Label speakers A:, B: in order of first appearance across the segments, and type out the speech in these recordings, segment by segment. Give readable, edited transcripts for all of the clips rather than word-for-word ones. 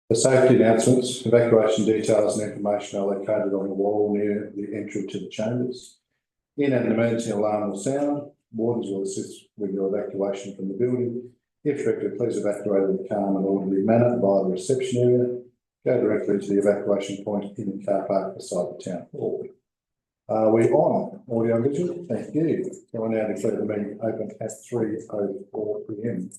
A: The safety announcements, evacuation details and information are located on the wall near the entry to the chambers. In an emergency alarm will sound, wardens will assist with your evacuation from the building. If directed, please evacuate in a calm and orderly manner via the reception area. Go directly to the evacuation point in the car park beside the town hall. Are we on audio and visual? Thank you. So I now declare the meeting open at 3:04 p.m.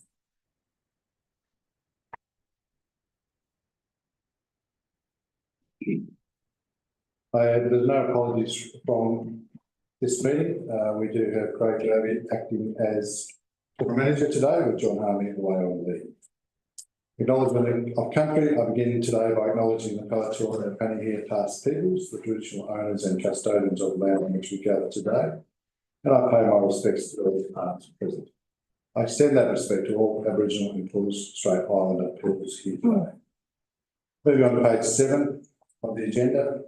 A: There's no apologies from this meeting. We do have Craig Javey acting as corporate manager today, with John Harmey away on leave. Acknowledgement of country. I begin today by acknowledging the Palatoa and Panihia past peoples, the traditional owners and custodians of the land on which we gather today, and I pay my respects to those past and present. I extend that respect to all Aboriginal and Torres Strait Islander peoples here today. Moving on to page 7 of the agenda,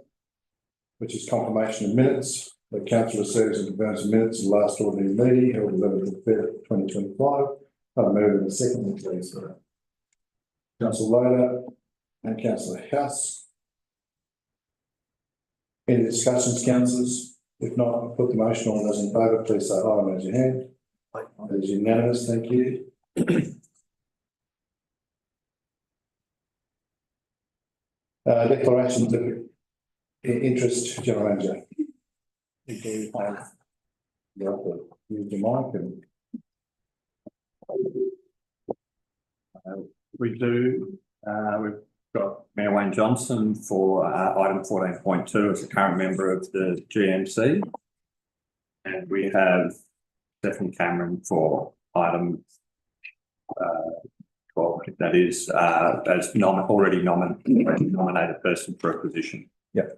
A: which is confirmation of minutes. The council receives and confirms the minutes of the last ordinary meeting held 11th February 2025. I'll move in the second, please. Councillor Loader and Councillor House. Any discussions, councillors? If not, put the motion on. Those in favour, please say aye and raise your hand. That is unanimous, thank you. Declarations of interest, General Manager. You do have the use the mic and
B: we do. We've got Mayor Wayne Johnson for item 14.2 as a current member of the GMC, and we have Stephanie Cameron for item 12. That is as already nominated person for a position.
A: Yep.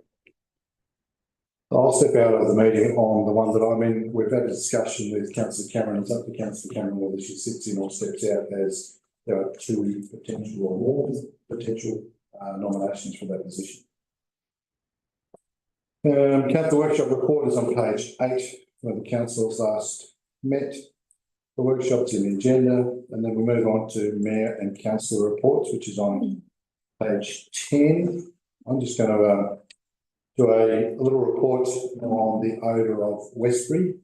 A: I'll step out of the meeting on the one that I'm in. We've had a discussion with Councillor Cameron. It's up to Councillor Cameron whether she sits in or steps out, as there are two potential or more potential nominations for that position. Council workshop report is on page 8, where the council's last met. The workshop's in the agenda, and then we move on to Mayor and Councillor reports, which is on page 10. I'm just going to do a little report on the odour of Westbury.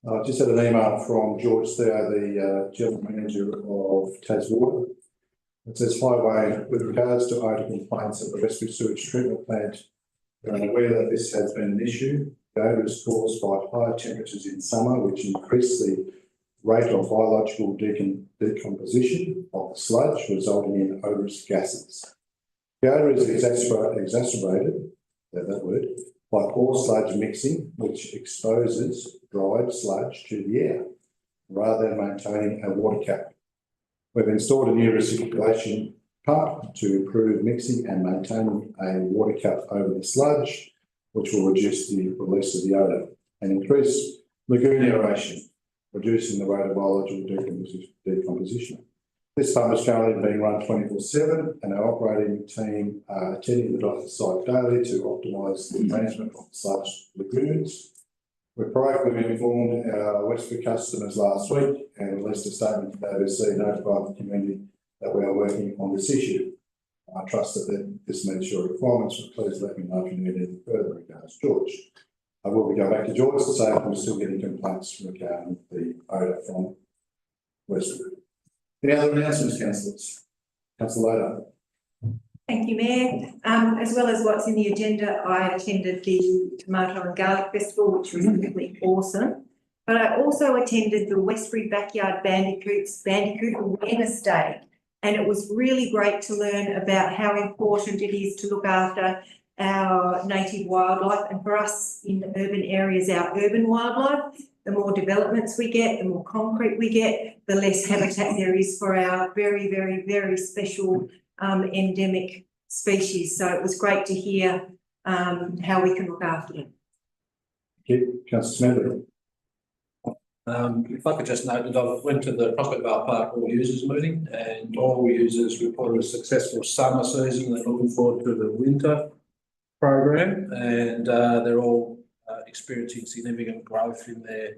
A: I just had an email from George Theo, the General Manager of Taswater. It says, "Hi Wayne, with regards to odour complaints at the Westbury Sewage Treatment Plant, we're aware that this has been an issue. The odour is caused by higher temperatures in summer, which increase the rate of biological decomposition of the sludge, resulting in odorous gases. The odour is exacerbated by poor sludge mixing, which exposes dried sludge to the air, rather than maintaining a water cap. We've installed a new recirculation pump to improve mixing and maintaining a water cap over the sludge, which will reduce the release of the odour and increase lagoon aeration, reducing the rate of biological decomposition. This pump is currently being run 24/7, and our operating team are attending the site daily to optimise the management of the sludge lagoons. We proactively informed our Westbury customers last week and released a statement to the ABC notifying the community that we are working on this issue. I trust that this meets your requirements, but please let me know if you need any further regards. George. I will be going back to George to say that we're still getting complaints regarding the odour from Westbury. Any other announcements, councillors? Councillor Loader.
C: Thank you, Mayor. As well as what's in the agenda, I attended the Tomato and Garlic Festival, which was really awesome. But I also attended the Westbury Backyard Bandicoot Awareness Day. And it was really great to learn about how important it is to look after our native wildlife, and for us in the urban areas, our urban wildlife. The more developments we get, the more concrete we get, the less habitat there is for our very, very, very special endemic species. So it was great to hear how we can look after them.
A: Thank you. Councillor Meander.
D: If I could just note that I went to the Prospect Vale Park All Users meeting, and all users reported a successful summer season. They're looking forward to the winter program, and they're all experiencing significant growth in their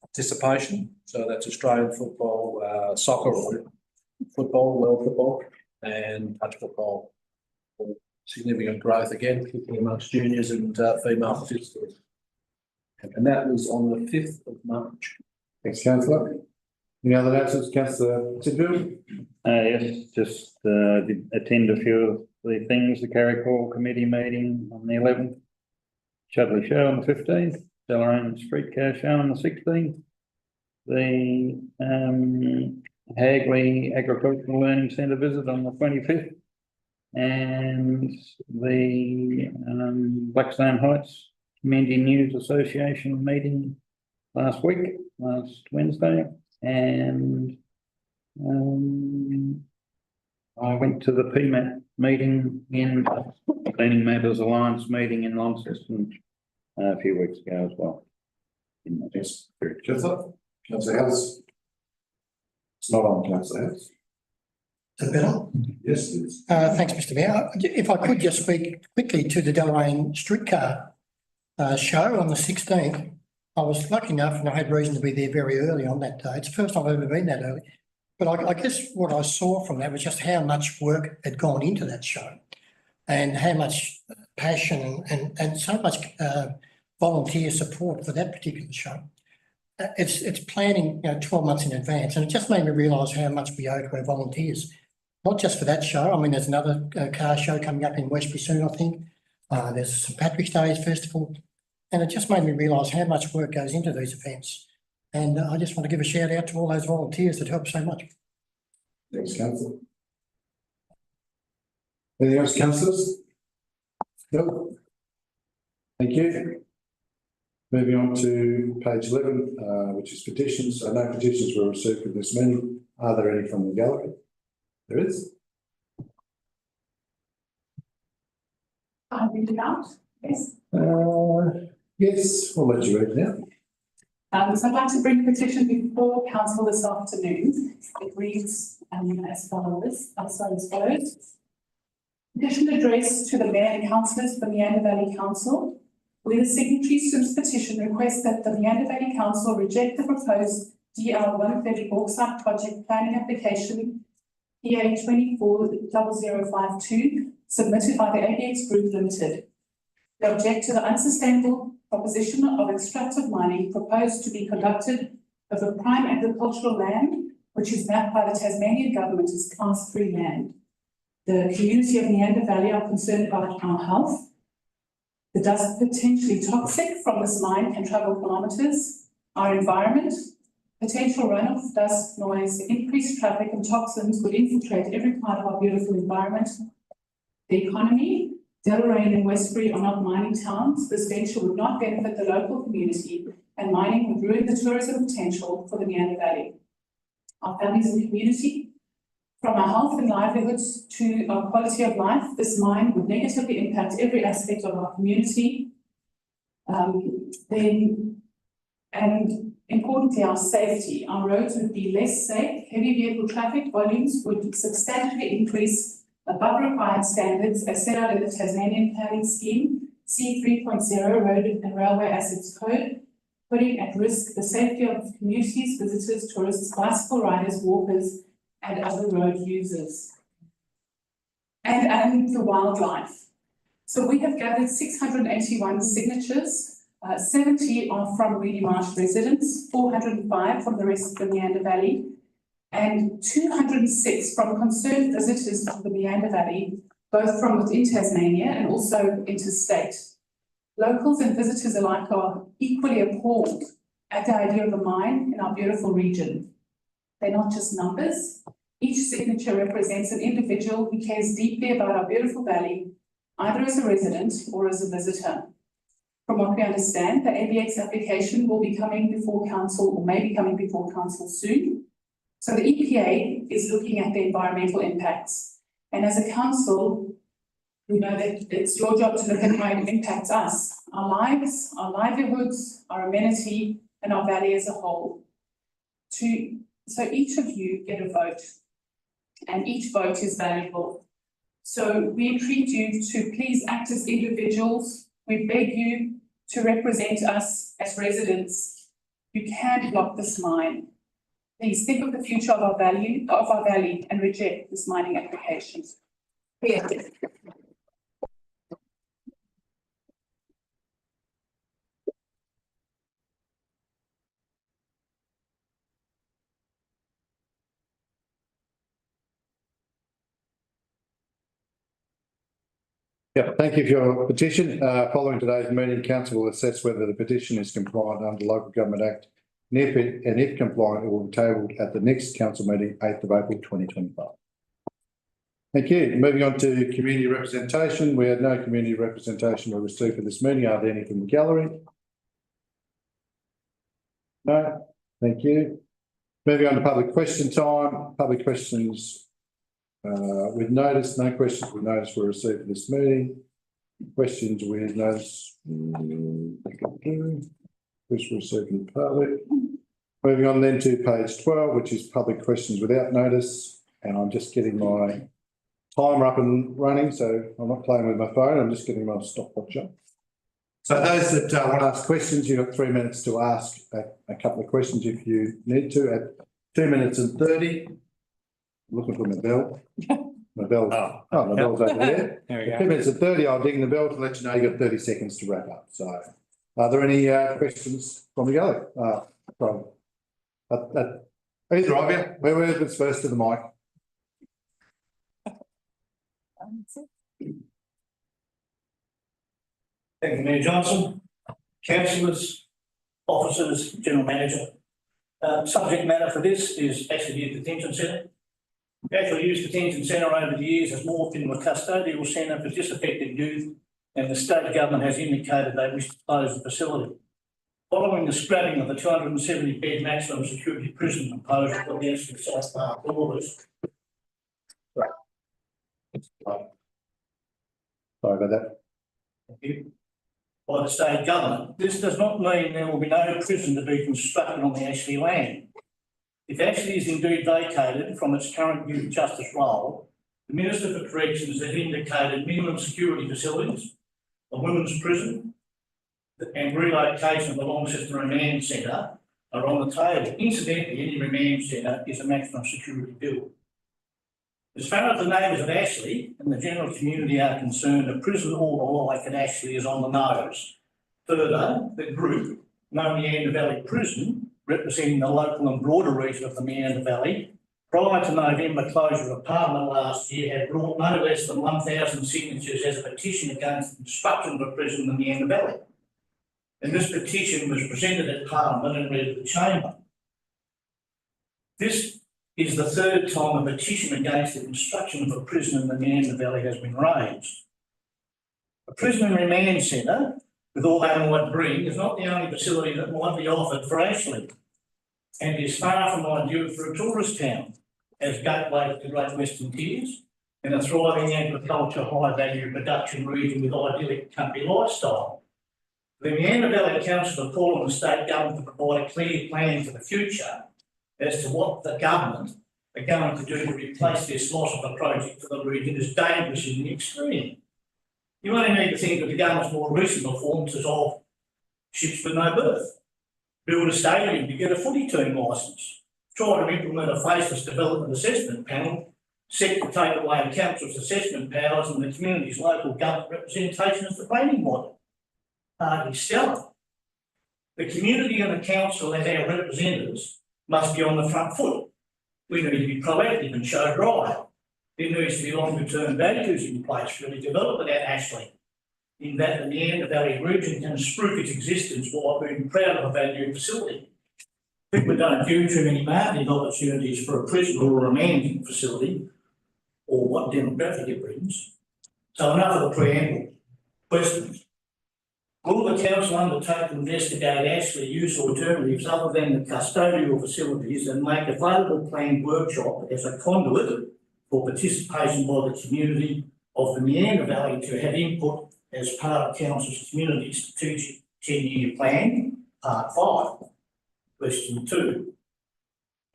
D: participation. So that's Australian football, soccer, or football, world football, and touch football. Significant growth again, particularly amongst juniors and female participants. And that was on the 5th of March.
A: Thanks, councillor. Any other announcements, councillor Tidfield?
E: Yes, just did attend a few of the things, the Carrick Committee meeting on the 11th, Chudley Show on the 15th, Deloraine Streetcar Show on the 16th, the Hagley Agricultural Learning Centre visit on the 25th, and the Blackstone Heights Community News Association meeting last Wednesday, and I went to the PMAT meeting in Planning Matters Alliance meeting in Launceston a few weeks ago as well.
A: Yes, very good. Councillor House. It's not on, councillor House.
F: Is that better?
A: Yes, it is.
F: Thanks, Mr. Mayor. If I could just speak quickly to the Deloraine Streetcar show on the 16th. I was lucky enough and I had reason to be there very early on that day. It's the first time I've ever been that early. But I guess what I saw from that was just how much work had gone into that show and how much passion and so much volunteer support for that particular show. It's planning 12 months in advance, and it just made me realise how much we owe to our volunteers, not just for that show. I mean, there's another car show coming up in Westbury soon, I think. There's a St Patrick's Day Festival, and it just made me realise how much work goes into these events. And I just want to give a shout out to all those volunteers that help so much.
A: Thanks, councillor. Anything else, councillors? No. Thank you. Moving on to page 11, which is petitions. So no petitions were received for this meeting. Are there any from the gallery? There is.
G: I'll read it out, yes.
A: Yes, I'll let you read it now.
G: So I'd like to bring a petition before council this afternoon. It reads as follows. Petition addressed to the Mayor and Councillors of the Meander Valley Council, where the signatories to this petition request that the Meander Valley Council reject the proposed DL 130 Bauxite project planning application PA 240052 submitted by the ABX Group Limited. They object to the unsustainable proposition of extractive mining proposed to be conducted over prime agricultural land, which is mapped by the Tasmanian government as Class 3 land. The community of Meander Valley are concerned about our health. The dust potentially toxic from this mine can travel kilometres. Our environment, potential runoff, dust, noise, increased traffic and toxins would infiltrate every part of our beautiful environment. The economy, Deloraine and Westbury are not mining towns. This venture would not benefit the local community, and mining would ruin the tourism potential for the Meander Valley. Our families and community, from our health and livelihoods to our quality of life, this mine would negatively impact every aspect of our community. And importantly, our safety. Our roads would be less safe. Heavy vehicle traffic volumes would substantially increase above required standards as set out in the Tasmanian Planning Scheme, C3.0 Road and Railway Assets Code, putting at risk the safety of communities, visitors, tourists, bicycle riders, walkers, and other road users. And the wildlife. So we have gathered 681 signatures, 70 are from Reedy Marsh residents, 405 from the rest of the Meander Valley, and 206 from concerned visitors to the Meander Valley, both from within Tasmania and also interstate. Locals and visitors alike are equally appalled at the idea of a mine in our beautiful region. They're not just numbers. Each signature represents an individual who cares deeply about our beautiful valley, either as a resident or as a visitor. From what we understand, the ABX application will be coming before council, or may be coming before council soon. So the EPA is looking at the environmental impacts. And as a council, we know that it's your job to look at how it impacts us, our lives, our livelihoods, our amenity, and our valley as a whole. So each of you get a vote, and each vote is valuable. So we entreat you to please act as individuals. We beg you to represent us as residents. You can't block this mine. Please think of the future of our valley and reject this mining application.
C: Yeah.
A: Yeah, thank you for your petition. Following today's meeting, council will assess whether the petition is compliant under Local Government Act. And if compliant, it will be tabled at the next council meeting, 8th of April 2025. Thank you. Moving on to community representation. We had no community representation we received for this meeting. Are there any from the gallery? No, thank you. Moving on to public question time. Public questions with notice. No questions with notice were received for this meeting. Questions with notice. Questions received from the public. Moving on then to page 12, which is public questions without notice. And I'm just getting my timer up and running, so I'm not playing with my phone. I'm just getting my stopwatch up. So those that want to ask questions, you've got 3 minutes to ask a couple of questions if you need to. At 2 minutes and 30, looking for my bell. My bell. Oh, my bell's over there.
E: There we
A: At
E: go.
A: 2 minutes and 30, I'll ding the bell to let you know you've got 30 seconds to wrap up. So, are there any questions from the gallery? Either of you, whoever's first to the mic.
H: Thank you, Mayor Johnson, councillors, officers, general manager. Subject matter for this is actually the detention centre. The actual use detention centre over the years has morphed into a custodial centre for disaffected youth, and the state government has indicated they wish to close the facility. Following the scrapping of the 270 bed maximum security prison imposed against the South Park borders.
A: Sorry about that.
H: Thank you. By the state government. This does not mean there will be no prison to be constructed on the Ashley land. If Ashley is indeed vacated from its current youth justice role, the Minister for Corrections has indicated minimum security facilities, a women's prison, and relocation of the Launceston Remand Centre are on the table. Incidentally, any remand centre is a maximum security build. As far as the neighbours of Ashley and the general community are concerned, a prison or like at Ashley is on the nose. Further, the group, known Meander Valley Prison, representing the local and broader region of the Meander Valley, prior to November closure of Parliament last year, had brought no less than 1,000 signatures as a petition against the construction of a prison in the Meander Valley. And this petition was presented at Parliament and read at the Chamber. This is the third time a petition against the construction of a prison in the Meander Valley has been raised. A prison and remand centre, with all that might bring, is not the only facility that might be offered for Ashley, and is far from ideal for a tourist town, as gateway to the Great Western Tiers and a thriving agriculture, high-value production region with idyllic country lifestyle. The Meander Valley Council are calling on the state government to provide a clear plan for the future as to what the government are going to do to replace this loss of the project for the region is dangerous in the extreme. You only need to think of the government's more recent performances of ships with no berth, build a stadium to get a footy team licence, try to implement a faceless development assessment panel set to take away the council's assessment powers and the community's local government representation as the planning body. Hardly stellar. The community and the council as our representatives must be on the front foot. We need to be proactive and show drive. There needs to be longer term values in place for the development at Ashley, in that the Meander Valley region can spruik its existence while being proud of a valued facility. People don't view too many marketing opportunities for a prison or a remanding facility, or what demographic it brings. So enough of the preamble. Questions? Will the council undertake to investigate Ashley use alternatives other than the custodial facilities and make available planned workshop as a conduit for participation by the community of the Meander Valley to have input as part of council's community strategic 10-year plan, part 5? Question 2.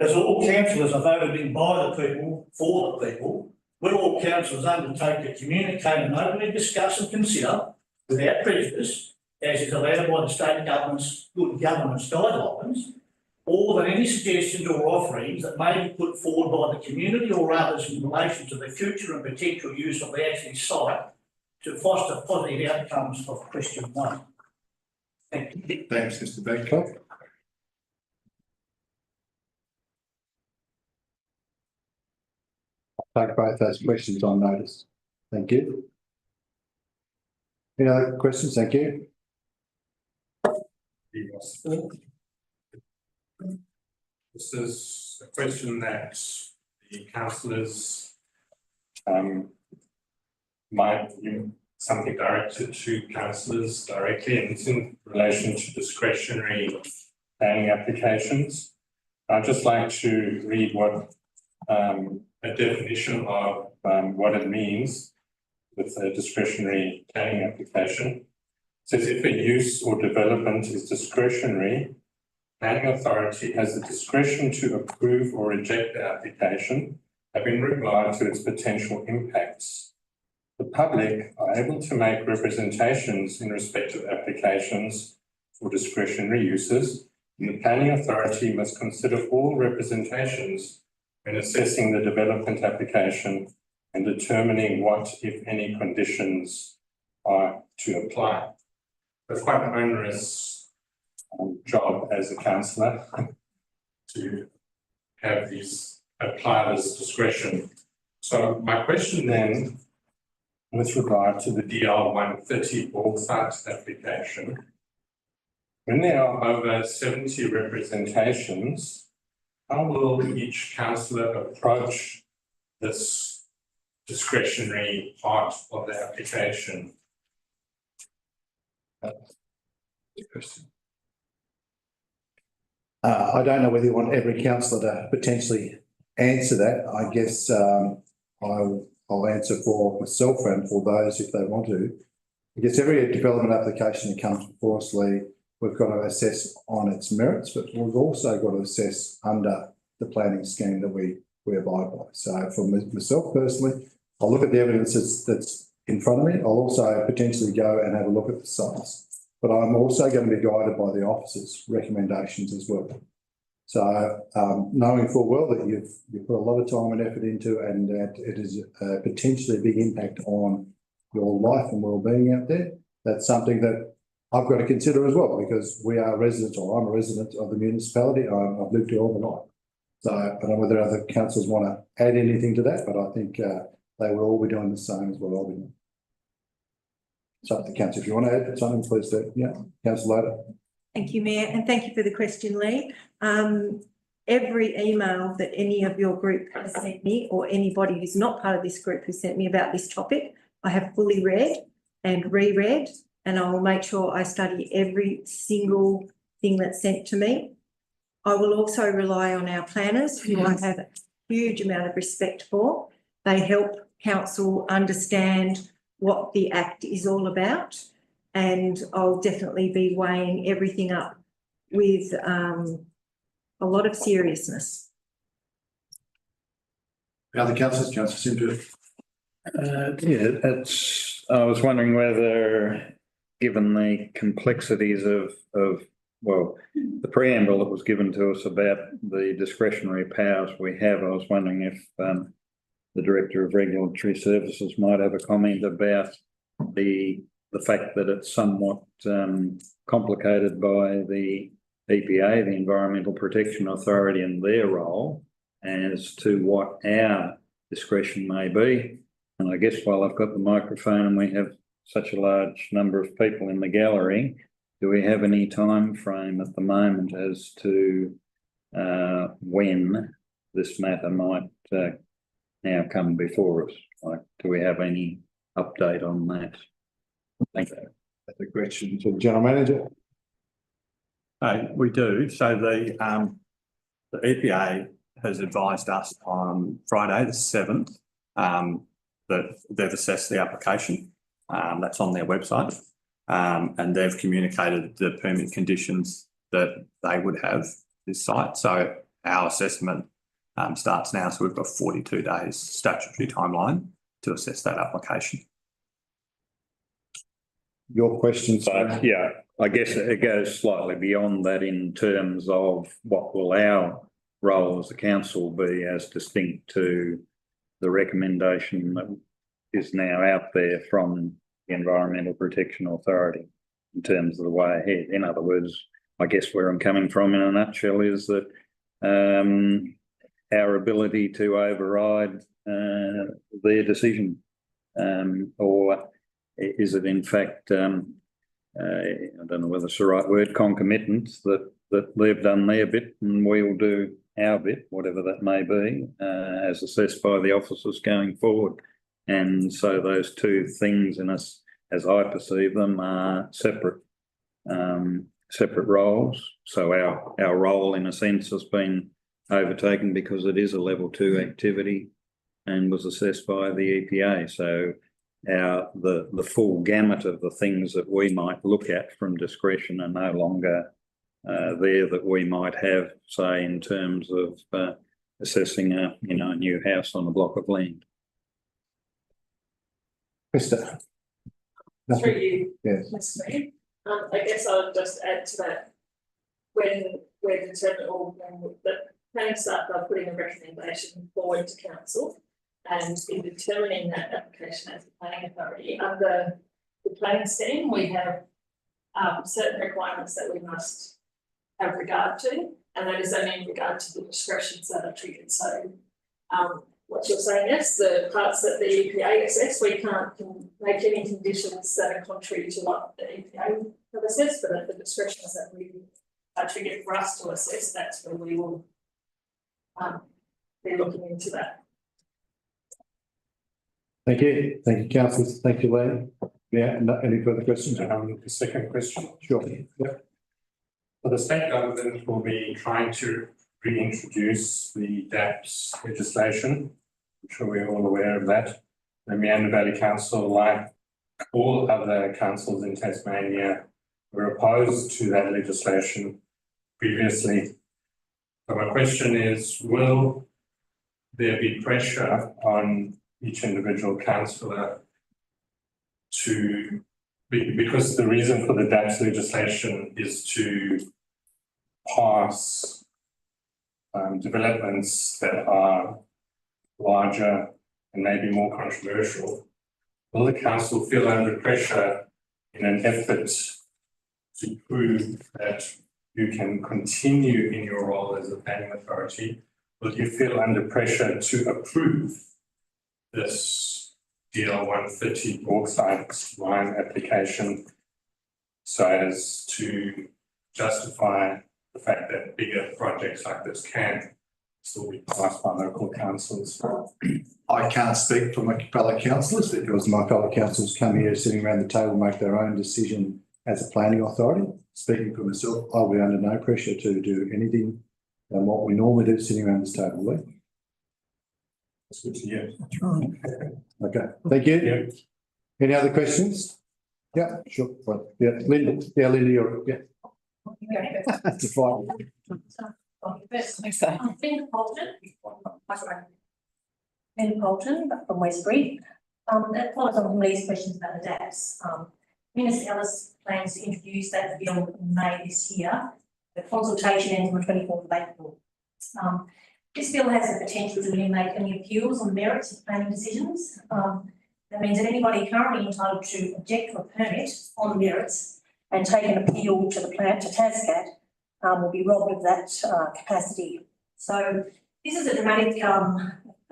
H: As all councillors are voted in by the people, for the people, will all councillors undertake to communicate and openly discuss and consider, without prejudice, as is allowed by the state government's good governance guidelines, or that any suggestions or offerings that may be put forward by the community or others in relation to the future and potential use of the actual site to foster positive outcomes of question 1. Thank you.
A: Thanks, Mr. Badcock. I'll take both those questions on notice. Thank you. Any other questions? Thank you.
I: This is a question that the councillors might be something directed to councillors directly, and it's in relation to discretionary planning applications. I'd just like to read what a definition of what it means with a discretionary planning application. It says if a use or development is discretionary, planning authority has the discretion to approve or reject the application, having regard to its potential impacts. The public are able to make representations in respect of applications for discretionary uses, and the planning authority must consider all representations when assessing the development application and determining what, if any, conditions are to apply. It's quite an onerous job as a councillor to have these apply this discretion. So my question then, with regard to the DL 130 all sites application, when there are over 70 representations, how will each councillor approach this discretionary part of the application?
A: I don't know whether you want every councillor to potentially answer that. I guess I'll answer for myself and for those if they want to. I guess every development application that comes before us, Lee, we've got to assess on its merits, but we've also got to assess under the planning scheme that we abide by. So for myself personally, I'll look at the evidence that's in front of me. I'll also potentially go and have a look at the sites, but I'm also going to be guided by the officers' recommendations as well. So knowing full well that you've put a lot of time and effort into, and that it is potentially a big impact on your life and well-being out there, that's something that I've got to consider as well, because we are residents, or I'm a resident of the municipality. I've lived here all my life. So I don't know whether other councillors want to add anything to that, but I think they will all be doing the same as what I'll be doing. It's up to council. If you want to add something, please do. Yeah, Councillor Loader.
C: Thank you, Mayor, and thank you for the question, Lee. Every email that any of your group has sent me, or anybody who's not part of this group who sent me about this topic, I have fully read and reread, and I will make sure I study every single thing that's sent to me. I will also rely on our planners, who I have a huge amount of respect for. They help council understand what the Act is all about, and I'll definitely be weighing everything up with a lot of seriousness.
A: The other councillors, Councillor Simper.
E: I was wondering whether, given the complexities of the preamble that was given to us about the discretionary powers we have, I was wondering if the Director of Regulatory Services might have a comment about the fact that it's somewhat complicated by the EPA, the Environmental Protection Authority, and their role as to what our discretion may be. And I guess while I've got the microphone and we have such a large number of people in the gallery, do we have any time frame at the moment as to when this matter might now come before us? Like, do we have any update on that? Thank you.
A: That's a question to the General Manager.
B: We do. So the EPA has advised us on Friday the 7th that they've assessed the application. That's on their website, and they've communicated the permit conditions that they would have this site. So our assessment starts now. So we've got 42 days statutory timeline to assess that application.
A: your questions.
E: But yeah, I guess it goes slightly beyond that in terms of what will our role as a council be as distinct to the recommendation that is now out there from the Environmental Protection Authority in terms of the way ahead. In other words, I guess where I'm coming from in a nutshell is that our ability to override their decision, or is it in fact, I don't know whether it's the right word, concomitant, that they've done their bit and we'll do our bit, whatever that may be, as assessed by the officers going forward. And so those two things in us, as I perceive them, are separate roles. So our role in a sense has been overtaken because it is a level 2 activity and was assessed by the EPA. So the full gamut of the things that we might look at from discretion are no longer there that we might have, say, in terms of assessing a new house on a block of land.
A: Krista.
J: Through you,
A: Yes.
J: Mr. Mayor. I guess I'll just add to that. When we're determined, or when the planning staff are putting a recommendation forward to council, and in determining that application as a planning authority, under the planning scheme, we have certain requirements that we must have regard to, and that is only in regard to the discretions that are triggered. So what you're saying is the parts that the EPA assess, we can't make any conditions that are contrary to what the EPA have assessed, but at the discretions that we are triggered for us to assess, that's where we will be looking into that.
A: Thank you, councillors. Thank you, Lee. Yeah, any further questions?
I: The second question.
A: Sure. Yep.
I: So the state government will be trying to reintroduce the DAPS legislation. I'm sure we're all aware of that. The Meander Valley Council, like all other councils in Tasmania, were opposed to that legislation previously. So my question is, will there be pressure on each individual councillor because the reason for the DAPS legislation is to pass developments that are larger and maybe more controversial? Will the council feel under pressure in an effort to prove that you can continue in your role as a planning authority? Will you feel under pressure to approve this DL 130 bauxite mine application so as to justify the fact that bigger projects like this can still be passed by local councils?
A: I can't speak for my fellow councillors because my fellow councillors come here sitting around the table, make their own decision as a planning authority. Speaking for myself, I'll be under no pressure to do anything than what we normally do sitting around this table. Lee.
I: That's good to hear.
F: That's right.
A: Okay, thank you.
I: Yeah.
A: Any other questions? Yeah, sure. Right. Yeah, Linda. Yeah, Linda, you're That's fine.
K: Ben Polton from Westbury. That follows on from Lee's questions about the DAPS. Minister Ellis plans to introduce that bill in May this year. The consultation ends on the 24th of April. This bill has the potential to eliminate any appeals on merits of planning decisions. That means that anybody currently entitled to object to a permit on merits and take an appeal to the plant, to TASCAT, will be robbed of that capacity. So this is a dramatic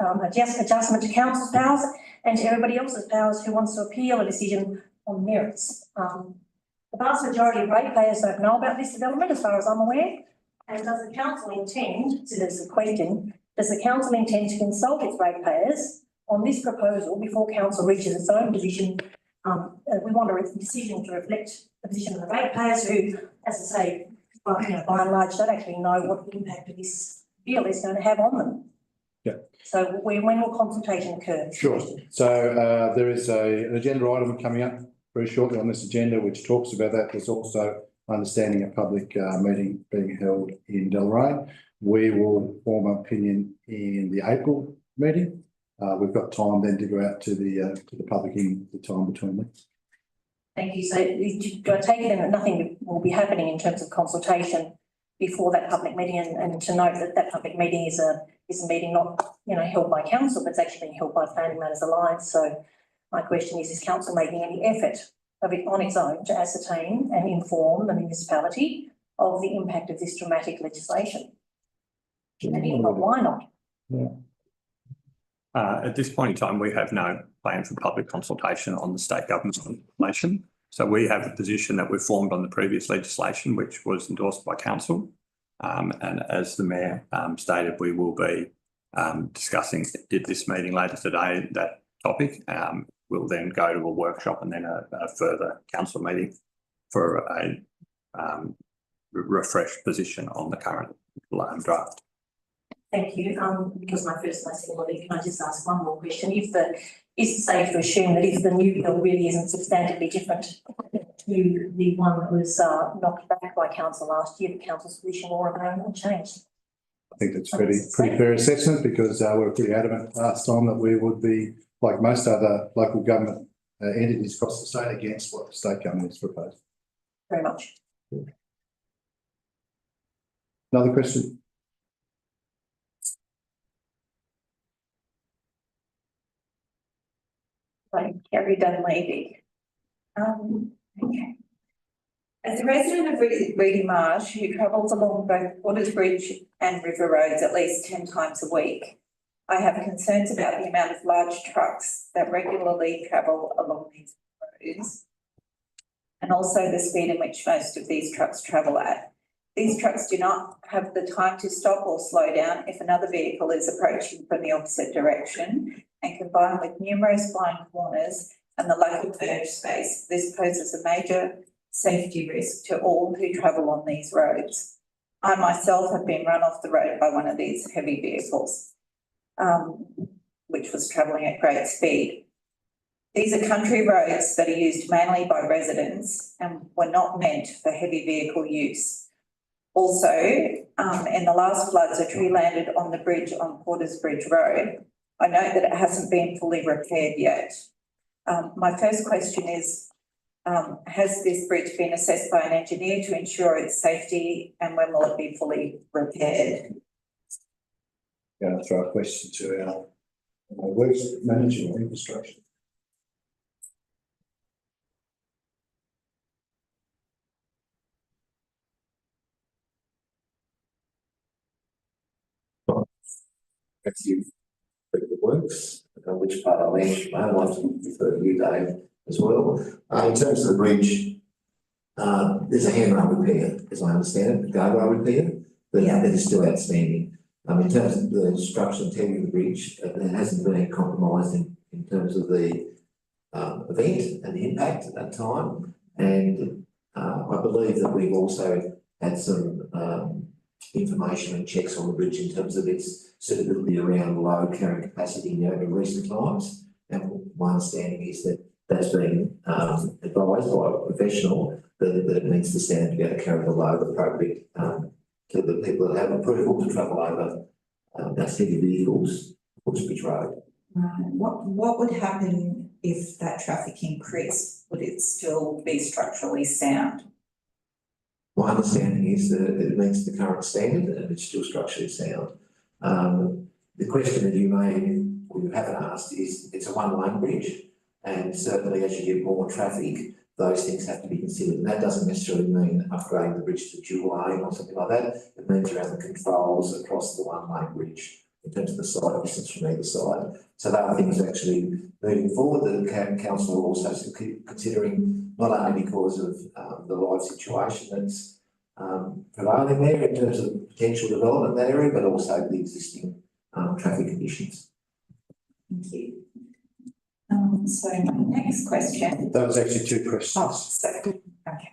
K: adjustment to council's powers and to everybody else's powers who wants to appeal a decision on merits. The vast majority of ratepayers don't know about this development as far as I'm aware. And does the council intend, so there's a question, does the council intend to consult its ratepayers on this proposal before council reaches its own decision? We want a decision to reflect the position of the ratepayers who, as I say, by and large, don't actually know what the impact of this bill is going to have on them.
A: Yeah.
K: So when will consultation occur?
A: Sure. So there is an agenda item coming up very shortly on this agenda which talks about that. There's also understanding a public meeting being held in Deloraine. We will form an opinion in the April meeting. We've got time then to go out to the public in the time between them.
K: Thank you. So do I take it then that nothing will be happening in terms of consultation before that public meeting, and to note that that public meeting is a meeting not, held by council, but it's actually being held by Planning Matters Alliance. So my question is council making any effort of it on its own to ascertain and inform the municipality of the impact of this dramatic legislation? And if not, why not?
B: At this point in time, we have no plan for public consultation on the state government's legislation. So we have a position that we formed on the previous legislation, which was endorsed by council. And as the mayor stated, we will be discussing at this meeting later today that topic. We'll then go to a workshop and then a further council meeting for a refreshed position on the current draft.
K: Thank you. Because my first place in order, can I just ask one more question? Is it safe to assume that if the new bill really isn't substantively different to the one that was knocked back by council last year, the council's position will remain unchanged?
A: I think that's pretty fair assessment, because we were pretty adamant last time that we would be, like most other local government entities across the state, against what the state government has proposed.
K: Very much.
A: Another question?
L: Like Kerry Dunleavy. Okay. As a resident of Reedy Marsh who travels along both Waters Bridge and River Roads at least 10 times a week, I have concerns about the amount of large trucks that regularly travel along these roads, and also the speed in which most of these trucks travel at. These trucks do not have the time to stop or slow down if another vehicle is approaching from the opposite direction, and combined with numerous blind corners and the lack of verge space, this poses a major safety risk to all who travel on these roads. I myself have been run off the road by one of these heavy vehicles, which was travelling at great speed. These are country roads that are used mainly by residents and were not meant for heavy vehicle use. Also, in the last floods, a tree landed on the bridge on Porters Bridge Road. I note that it hasn't been fully repaired yet. My first question is, has this bridge been assessed by an engineer to ensure its safety, and when will it be fully repaired?
A: Going to throw a question to our works manager or infrastructure.
M: Thank you. The works, which part I'll answer. I want to refer to you, Dave, as well. In terms of the bridge, there's a handrail repair, as I understand it, guardrail repair, but that is still outstanding. In terms of the structure and integrity of the bridge, there hasn't been compromised in terms of the event and the impact at that time. And I believe that we've also had some information and checks on the bridge in terms of its suitability around low carrying capacity over recent times. And my understanding is that that's been advised by a professional that it meets the standard to be able to carry the load appropriate to the people that have approval to travel over those heavy vehicles, Porters Bridge Road.
L: What would happen if that traffic increased? Would it still be structurally sound?
M: My understanding is that it meets the current standard and it's still structurally sound. The question that you may or you haven't asked is, it's a one-lane bridge, and certainly as you get more traffic, those things have to be considered. And that doesn't necessarily mean upgrading the bridge to dual lane or something like that. It means around the controls across the one-lane bridge in terms of the side distance from either side. So there are things actually moving forward that council will also keep considering, not only because of the live situation that's prevailing there in terms of potential development in that area, but also the existing traffic conditions.
L: Thank you. So my next question.
A: That was actually two questions.
L: Oh, so, okay.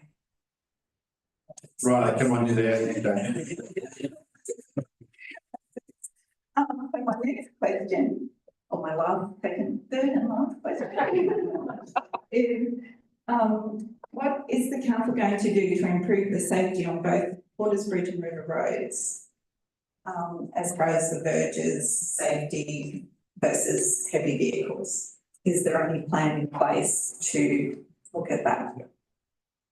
A: Right, come on, you there.
L: So my next question, or my third and last question, is what is the council going to do to improve the safety on both Porters Bridge and River Roads, as far as the verges, safety versus heavy vehicles? Is there any plan in place to look at that.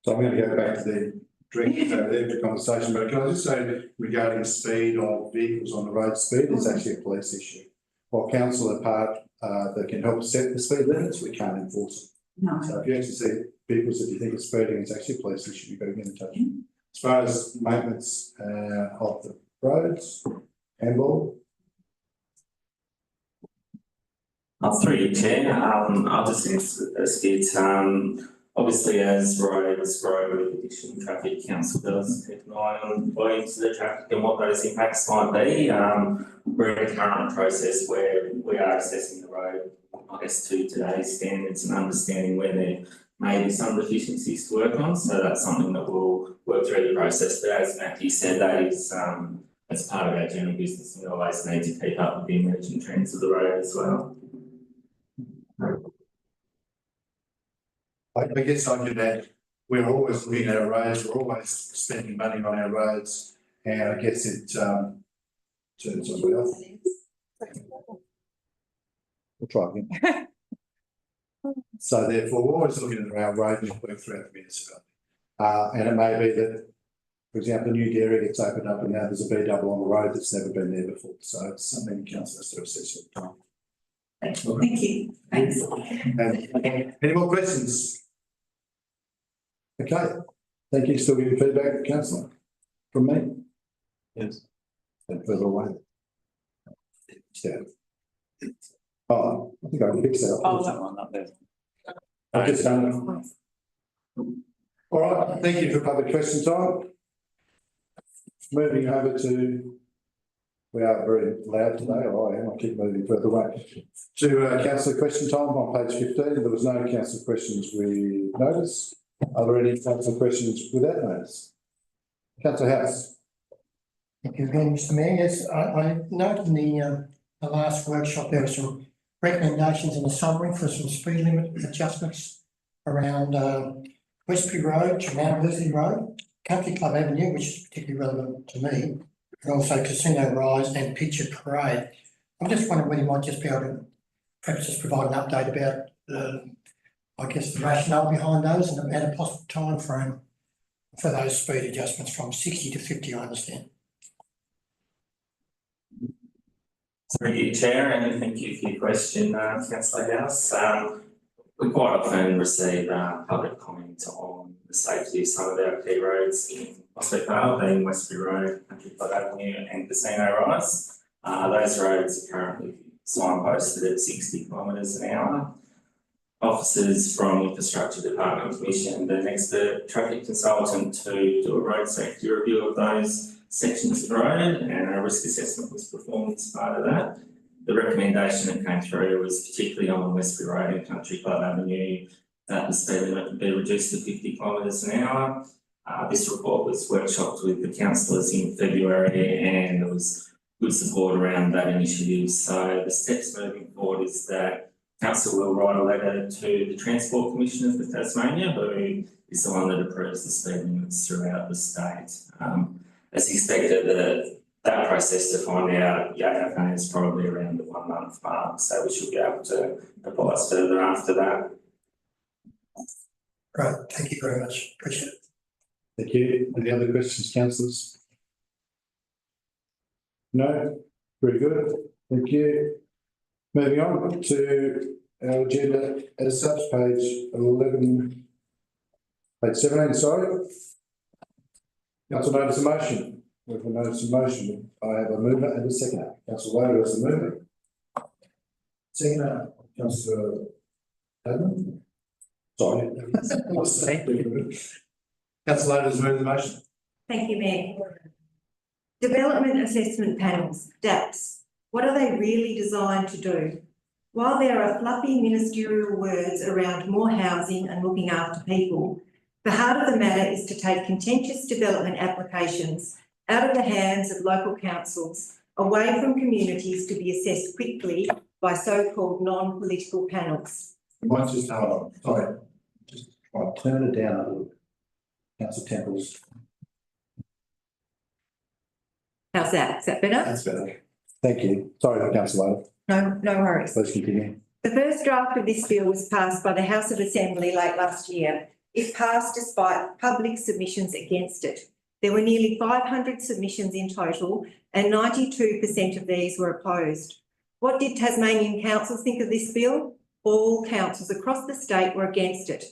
A: So I'm going to go back to the directors over there for conversation, but can I just say regarding the speed of vehicles on the road, speed is actually a police issue. While council are part, that can help set the speed limits, we can't enforce them.
L: No.
A: So if you actually see vehicles that you think are speeding, it's actually a police issue, you've got to get in touch. As far as maintenance, of the roads, handball,
N: Through you, Chair, I'll just answer this bit. Obviously, as roads grow with additional traffic, council does keep an eye on volumes of the traffic and what those impacts might be. We're in a current process where we are assessing the road, I guess, to today's standards and understanding where there may be some deficiencies to work on. So that's something that we'll work through the process. But as Matthew said, that is as part of our general business, and we always need to keep up with the emerging trends of the road as well.
A: I guess I could add, we're always looking at our roads, we're always spending money on our roads, and I guess it, turns on well. We'll try again. So therefore, we're always looking at our road network throughout the municipality. And it may be that, for example, a new dairy gets opened up and now there's a B-double on the road that's never been there before. So it's something the council has to assess all the time.
L: Thank you. Thanks.
A: And any more questions? Okay, thank you. Still getting feedback, councillor, from me?
B: Yes.
A: And further away. Yeah. Oh, I think I can fix that.
E: Oh, that one up there.
A: I've just done it. All right, thank you for public question time. Moving over to, we are very loud today, or I am, I keep moving further away. To councillor question time on page 15, there was no councillor questions we noticed. Are there any councillor questions without notice? Councillor House.
F: Thank you again, Mr Mayor. Yes, I noted in the last workshop, there were some recommendations in the summary for some speed limit adjustments around Westbury Road, Mount Road, Country Club Avenue, which is particularly relevant to me, and also Casino Rise and Picture Parade. I'm just wondering whether you might just be able to perhaps just provide an update about I guess the rationale behind those and a possible time frame for those speed adjustments from 60 to 50, I understand.
N: Through you, Chair, and thank you for your question, Councillor House. We quite often receive public comment on the safety of some of our key roads in Prospect Vale, being Westbury Road, Country Club Avenue and Casino Rise. Those roads are currently signposted at 60 kilometres an hour. Officers from Infrastructure Department commissioned an expert traffic consultant to do a road safety review of those sections of the road, and a risk assessment was performed as part of that. The recommendation that came through was particularly on Westbury Road and Country Club Avenue that the speed limit would be reduced to 50 kilometres an hour. This report was workshopped with the councillors in February, and there was good support around that initiative. So the steps moving forward is that Council will write a letter to the Transport Commissioner for Tasmania, who is the one that approves the speed limits throughout the state. As expected, that process to find out the AFA is probably around the 1 month mark, so we should be able to advise further after that.
F: Right, thank you very much. Appreciate it.
A: Thank you. Any other questions, councillors? No? Very good. Thank you. Moving on to our agenda as such, page 11, page 17, sorry. Council notice of motion. We have a notice of motion. I have a mover and a seconder. Councillor Loder is the mover. Seconder, Councillor Adman. Sorry. Councillor Loder is moving the motion.
C: Thank you, Mayor. Development Assessment Panels, DAPs. What are they really designed to do? While there are fluffy ministerial words around more housing and looking after people, the heart of the matter is to take contentious development applications out of the hands of local councils, away from communities to be assessed quickly by so-called non-political panels.
A: You might just hold on. Sorry. Just try to turn it down a little. Councillor Temples.
C: How's that? Is that better?
A: That's better. Thank you. Sorry, Councillor Loder.
C: No worries.
A: Please continue.
C: The first draft of this bill was passed by the House of Assembly late last year. It passed despite public submissions against it. There were nearly 500 submissions in total, and 92% of these were opposed. What did Tasmanian councils think of this bill? All councils across the state were against it.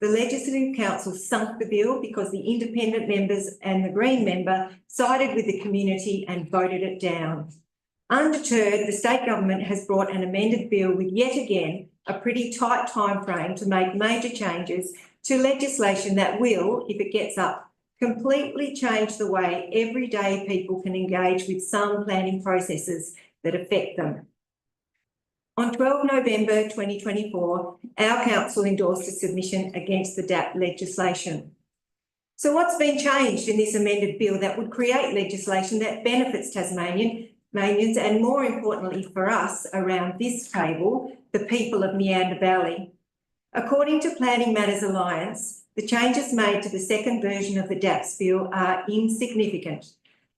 C: The Legislative Council sunk the bill because the independent members and the Green member sided with the community and voted it down. Undeterred, the state government has brought an amended bill with yet again a pretty tight timeframe to make major changes to legislation that will, if it gets up, completely change the way everyday people can engage with some planning processes that affect them. On 12 November 2024, our council endorsed a submission against the DAP legislation. So what's been changed in this amended bill that would create legislation that benefits Tasmanians and, more importantly for us around this table, the people of Meander Valley? According to Planning Matters Alliance, the changes made to the second version of the DAPS bill are insignificant,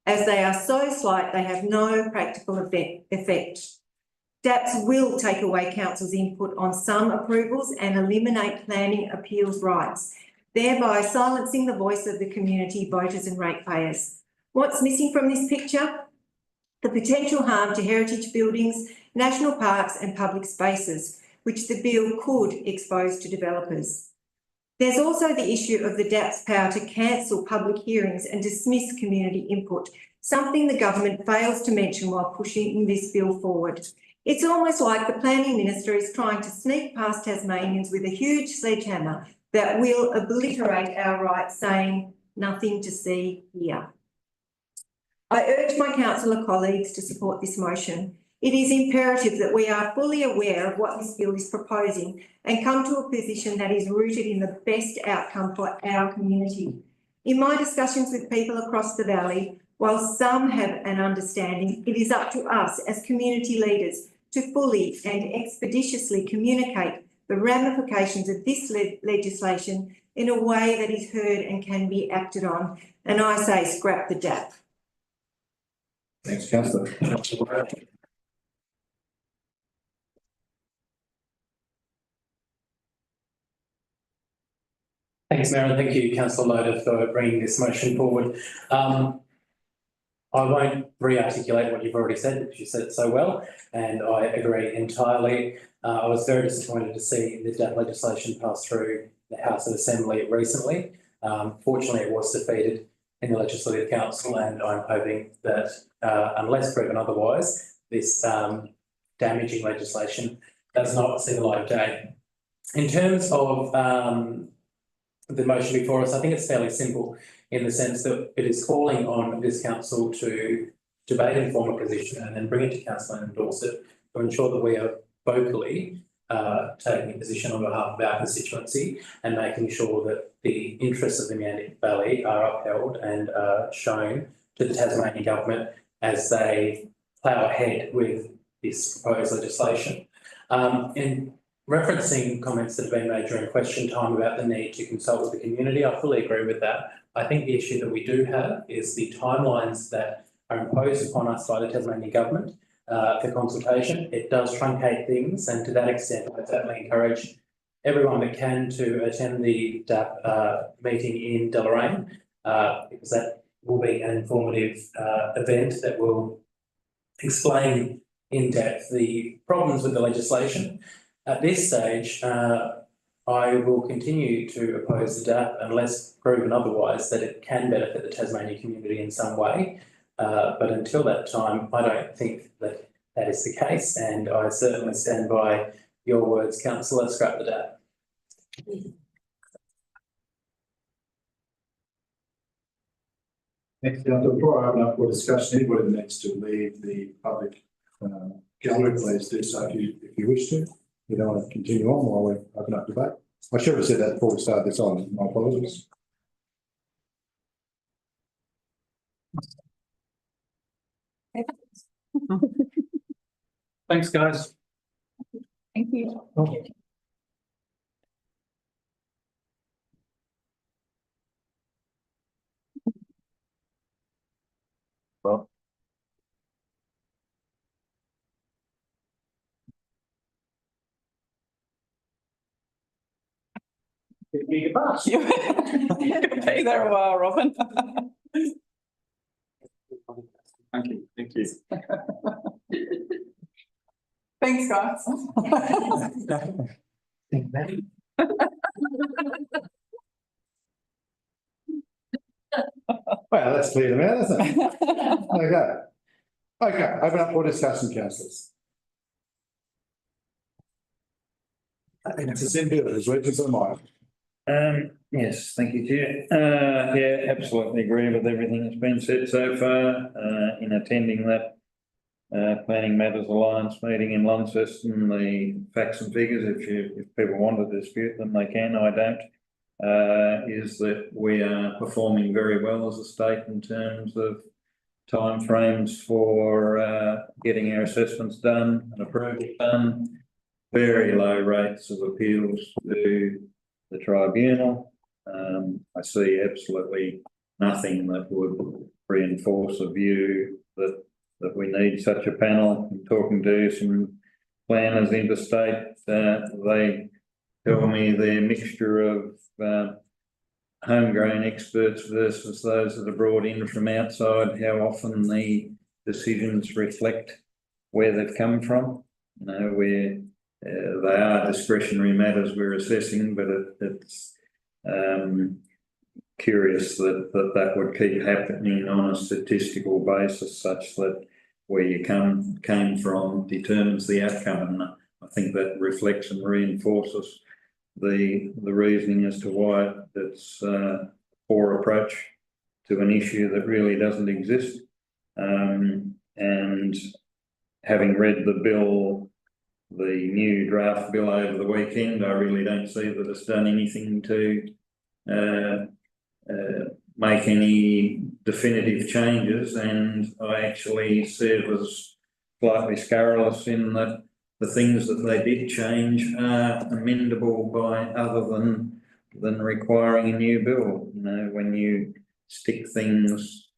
C: as they are so slight they have no practical effect. DAPS will take away council's input on some approvals and eliminate planning appeals rights, thereby silencing the voice of the community, voters and ratepayers. What's missing from this picture? The potential harm to heritage buildings, national parks and public spaces, which the bill could expose to developers. There's also the issue of the DAP's power to cancel public hearings and dismiss community input, something the government fails to mention while pushing this bill forward. It's almost like the planning minister is trying to sneak past Tasmanians with a huge sledgehammer that will obliterate our rights, saying nothing to see here. I urge my councillor colleagues to support this motion. It is imperative that we are fully aware of what this bill is proposing and come to a position that is rooted in the best outcome for our community. In my discussions with people across the valley, while some have an understanding, it is up to us as community leaders to fully and expeditiously communicate the ramifications of this legislation in a way that is heard and can be acted on. And I say scrap the DAP.
A: Thanks, councillor.
O: Thanks, Mayor, and thank you, Councillor Loader, for bringing this motion forward. I won't re-articulate what you've already said because you said it so well, and I agree entirely. I was very disappointed to see the DAP legislation pass through the House of Assembly recently. Fortunately, it was defeated in the Legislative Council, and I'm hoping that unless proven otherwise, this damaging legislation does not see the light of day. In terms of the motion before us, I think it's fairly simple in the sense that it is calling on this council to debate and form a position and then bring it to council and endorse it to ensure that we are vocally taking a position on behalf of our constituency and making sure that the interests of the Meander Valley are upheld and shown to the Tasmanian government as they plough ahead with this proposed legislation. In referencing comments that have been made during question time about the need to consult with the community, I fully agree with that. I think the issue that we do have is the timelines that are imposed upon us by the Tasmanian government for consultation. It does truncate things, and to that extent, I certainly encourage everyone that can to attend the DAP meeting in Deloraine, because that will be an informative event that will explain in depth the problems with the legislation. At this stage, I will continue to oppose the DAP unless proven otherwise that it can benefit the Tasmanian community in some way. But until that time, I don't think that that is the case, and I certainly stand by your words, councillor, scrap the DAP.
A: Next, before I open up for discussion, anybody that needs to leave the public gallery, please do so if you wish to. You don't want to continue on while we open up debate. I should have said that before we started this on. My apologies.
O: Thanks, guys.
L: Thank you.
A: Well,
H: Bigger bus.
P: You'll be there a while, Robin.
B: Thank you, thank you.
P: Thanks, guys.
A: Well, that's cleared them out, isn't it? Okay. Okay, open up for discussion, councillors. It's a simple, it's Regis or mine.
E: Yes, thank you, Chair. Yeah, absolutely agree with everything that's been said so far, in attending that Planning Matters Alliance meeting in Launceston, the facts and figures, if people want to dispute them, they can, I don't. Is that we are performing very well as a state in terms of timeframes for getting our assessments done and approvals done. Very low rates of appeals to the tribunal. I see absolutely nothing that would reinforce a view that we need such a panel. I'm talking to some planners interstate, they tell me they're a mixture of homegrown experts versus those that are brought in from outside, how often the decisions reflect where they've come from. You know, where they are discretionary matters we're assessing, but it's curious that would keep happening on a statistical basis such that where you came from determines the outcome. And I think that reflects and reinforces the reasoning as to why it's a poor approach to an issue that really doesn't exist. And having read the bill, the new draft bill over the weekend, I really don't see that it's done anything to make any definitive changes, and I actually see it was slightly scurrilous in that the things that they did change are amendable by other than requiring a new bill. You know, when you stick things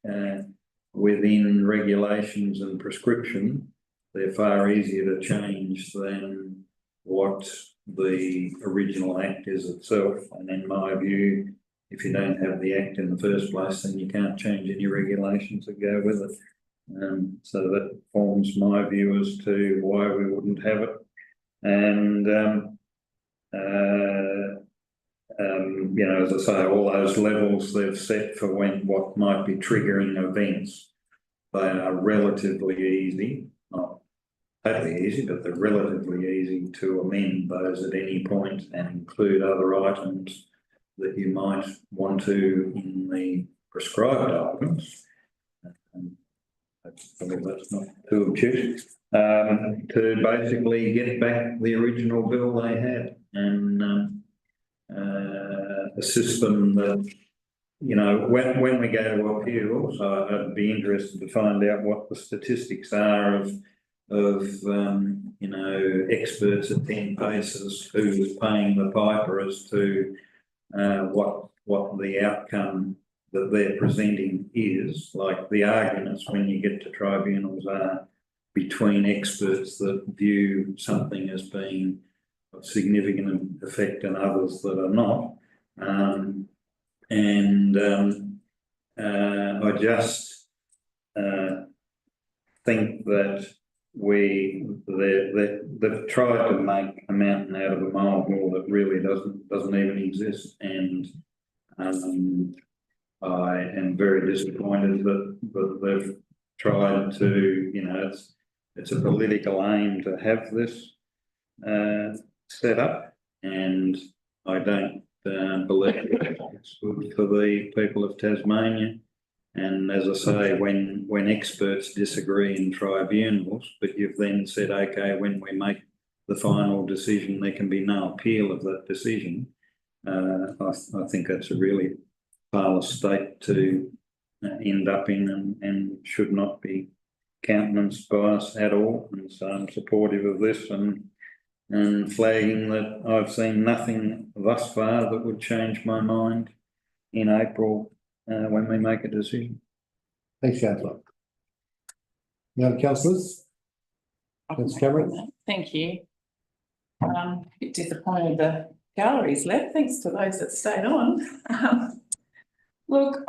E: within regulations and prescription, they're far easier to change than what the original act is itself. And in my view, if you don't have the act in the first place, then you can't change any regulations that go with it. So that forms my view as to why we wouldn't have it. And, you know, as I say, all those levels they've set for what might be triggering events, they are relatively easy, not totally easy, but they're relatively easy to amend those at any point and include other items that you might want to in the prescribed items. Hopefully that's not too obtuse, to basically get back the original bill they had and a system that, you know, when we go to appeals, I'd be interested to find out what the statistics are of you know, experts at 10 paces who's paying the piper as to what the outcome that they're presenting is. Like the arguments when you get to tribunals are between experts that view something as being of significant effect and others that are not. I just think that they've tried to make a mountain out of a molehill that really doesn't even exist, and I am very disappointed that they've tried to, you know, it's a political aim to have this set up, and I don't believe it's good for the people of Tasmania. And as I say, when experts disagree in tribunals, but you've then said, okay, when we make the final decision, there can be no appeal of that decision. I think that's a really parlous state to end up in and should not be countenanced by us at all. And so I'm supportive of this and flagging that I've seen nothing thus far that would change my mind in April when we make a decision.
A: Thanks, Councillor. Now, councillors. Councillor Cameron.
P: Thank you. A bit disappointed the galleries left, thanks to those that stayed on. Look,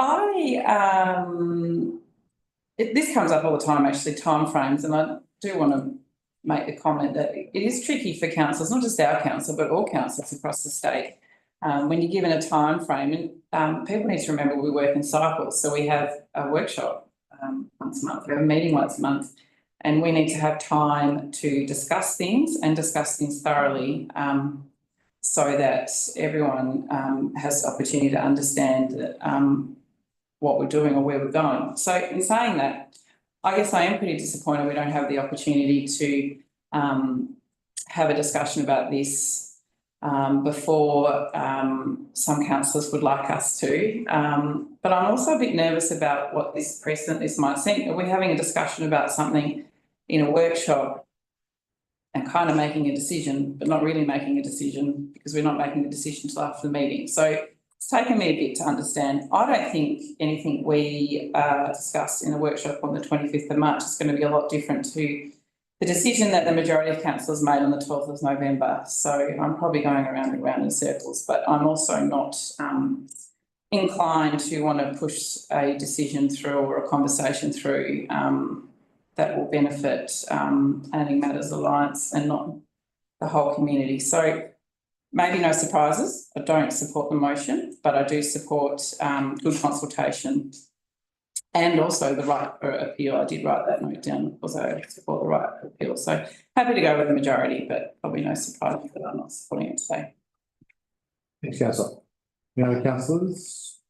P: this comes up all the time, actually, timeframes, and I do want to make the comment that it is tricky for councils, not just our council, but all councils across the state. When you're given a time frame, and people need to remember we work in cycles. So we have a workshop once a month, we have a meeting once a month, and we need to have time to discuss things and discuss things thoroughly, so that everyone has the opportunity to understand what we're doing or where we're going. So in saying that, I guess I am pretty disappointed we don't have the opportunity to have a discussion about this before some councillors would like us to. But I'm also a bit nervous about what this precedent this might seem. We're having a discussion about something in a workshop and kind of making a decision, but not really making a decision because we're not making the decision until after the meeting. So it's taken me a bit to understand. I don't think anything we discussed in the workshop on the 25th of March is going to be a lot different to the decision that the majority of councillors made on the 12th of November. So I'm probably going around and around in circles, but I'm also not inclined to want to push a decision through or a conversation through that will benefit Planning Matters Alliance and not the whole community. So maybe no surprises. I don't support the motion, but I do support good consultation and also the right for appeal. I did write that note down because I support the right for appeal. So happy to go with the majority, but probably no surprise that I'm not supporting it today.
A: Thanks, Councillor. Any other councillors?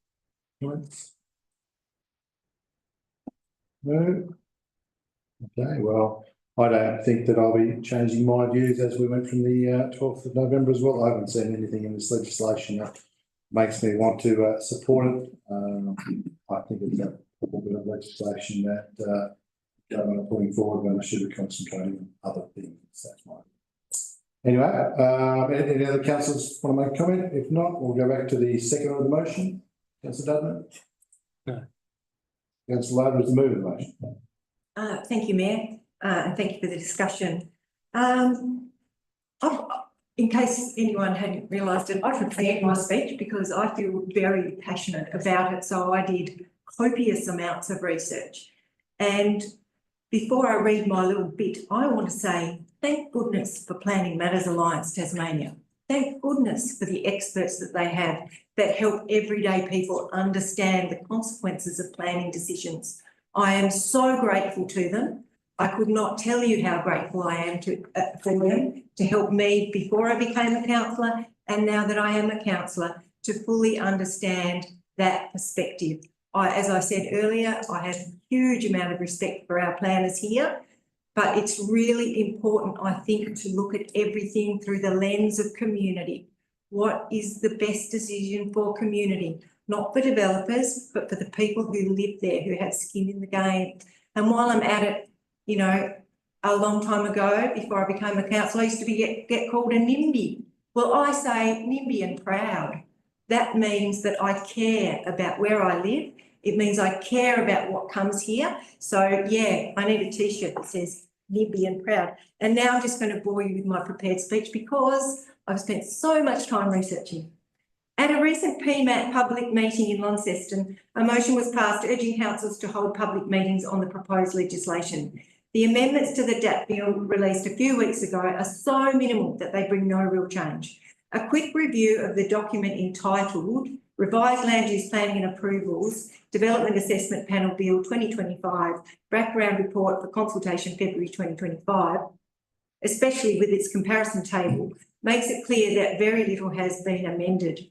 A: Comments? No? Okay, well, I don't think that I'll be changing my views as we went from the 12th of November as well. I haven't seen anything in this legislation that makes me want to support it. I think it's a bit of legislation that government are putting forward when I should be concentrating on other things. That's my anyway. Any other councillors want to make a comment? If not, we'll go back to the second of the motion. Councillor Dudman?
O: No.
A: Councillor Loder is the mover of the motion.
C: Thank you, Mayor, and thank you for the discussion. In case anyone hadn't realised it, I prepared my speech because I feel very passionate about it. So I did copious amounts of research. And before I read my little bit, I want to say thank goodness for Planning Matters Alliance Tasmania. Thank goodness for the experts that they have that help everyday people understand the consequences of planning decisions. I am so grateful to them. I could not tell you how grateful I am for them to help me before I became a councillor and now that I am a councillor to fully understand that perspective. As I said earlier, I have a huge amount of respect for our planners here, but it's really important, I think, to look at everything through the lens of community. What is the best decision for community? Not for developers, but for the people who live there, who have skin in the game. And while I'm at it, you know, a long time ago, before I became a councillor, I used to get called a NIMBY. Well, I say NIMBY and proud. That means that I care about where I live. It means I care about what comes here. So, yeah, I need a T-shirt that says NIMBY and proud. And now I'm just going to bore you with my prepared speech because I've spent so much time researching. At a recent PMAT public meeting in Launceston, a motion was passed urging councils to hold public meetings on the proposed legislation. The amendments to the DAP bill released a few weeks ago are so minimal that they bring no real change. A quick review of the document entitled Revised Land Use Planning and Approvals Development Assessment Panel Bill 2025 Background Report for Consultation February 2025, especially with its comparison table, makes it clear that very little has been amended.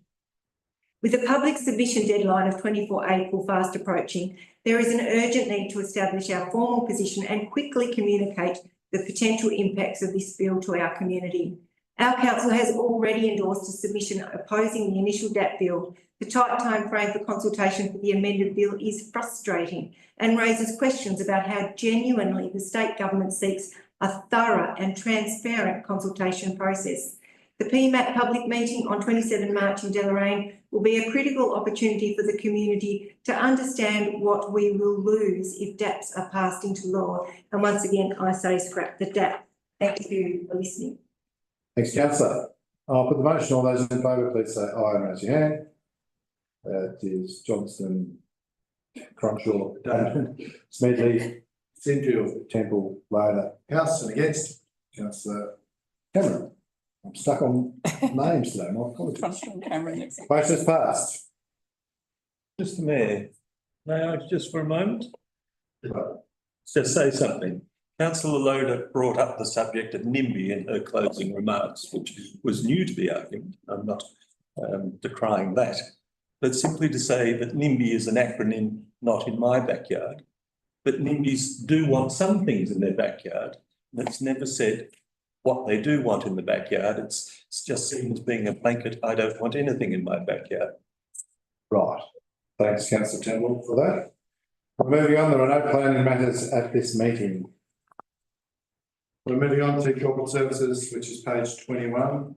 C: With the public submission deadline of 24 April fast approaching, there is an urgent need to establish our formal position and quickly communicate the potential impacts of this bill to our community. Our council has already endorsed a submission opposing the initial DAP bill. The tight timeframe for consultation for the amended bill is frustrating and raises questions about how genuinely the state government seeks a thorough and transparent consultation process. The PMAT public meeting on 27 March in Deloraine will be a critical opportunity for the community to understand what we will lose if DAPs are passed into law. And once again, I say scrap the DAP. Thank you for listening.
A: Thanks, Councillor. I'll put the motion. All those in favour, please say aye and raise your hand. It is Johnston, Cronshaw, Smedley, Sinfield, Temple, Loader, House, and against Councillor Cameron. I'm stuck on names today, my apologies. Motion is passed.
Q: Mr. Mayor, may I just for a moment? Just say something. Councillor Loader brought up the subject of NIMBY in her closing remarks, which was new to the argument. I'm not decrying that, but simply to say that NIMBY is an acronym not in my backyard, but NIMBYs do want some things in their backyard. And it's never said what they do want in the backyard. It's just seen as being a blanket, I don't want anything in my backyard.
A: Right. Thanks, Councillor Temple, for that. We're moving on. There are no planning matters at this meeting. We're moving on to corporate services, which is page 21.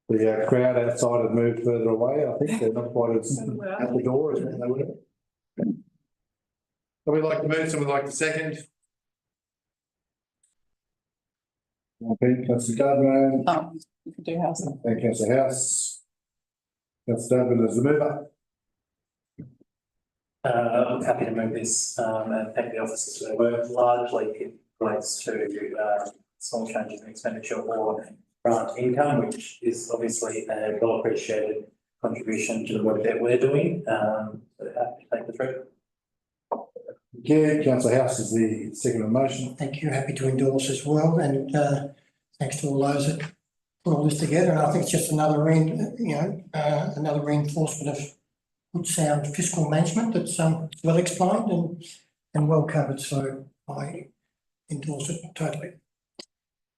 A: The crowd outside have moved further away. I think they're not quite as at the door as what they were. Would we like to move? Someone like to second? Okay, Councillor Gardner.
P: You can do house.
A: Thank you, Councillor House. Councillor Durbin as the mover.
O: I'm happy to move this and thank the officers for their work. Largely it relates to small changes in expenditure or grant income, which is obviously a well appreciated contribution to the work that we're doing. So happy to take the threat.
A: Thank you. Councillor House is the second on the motion.
F: Thank you. Happy to endorse as well. And thanks to all those that put all this together. And I think it's just another another reinforcement of good sound fiscal management that's well explained and well covered. So I endorse it totally.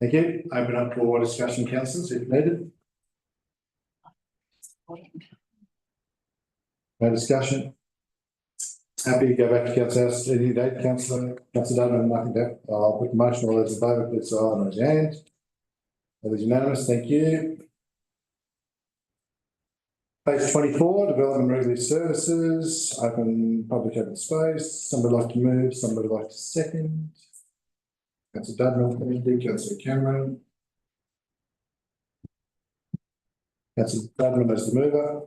A: Thank you. Open up for discussion, councillors, if needed. No discussion. Happy to go back to Councillor House any day, Councillor Dunn, nothing to. I'll put the motion. All those in favour, please say aye and raise your hand. That is unanimous. Thank you. Page 24, development regulatory services, public open space. Somebody like to move, somebody like to second. Councillor Dudman, Councillor Cameron. Councillor Dudman as the mover.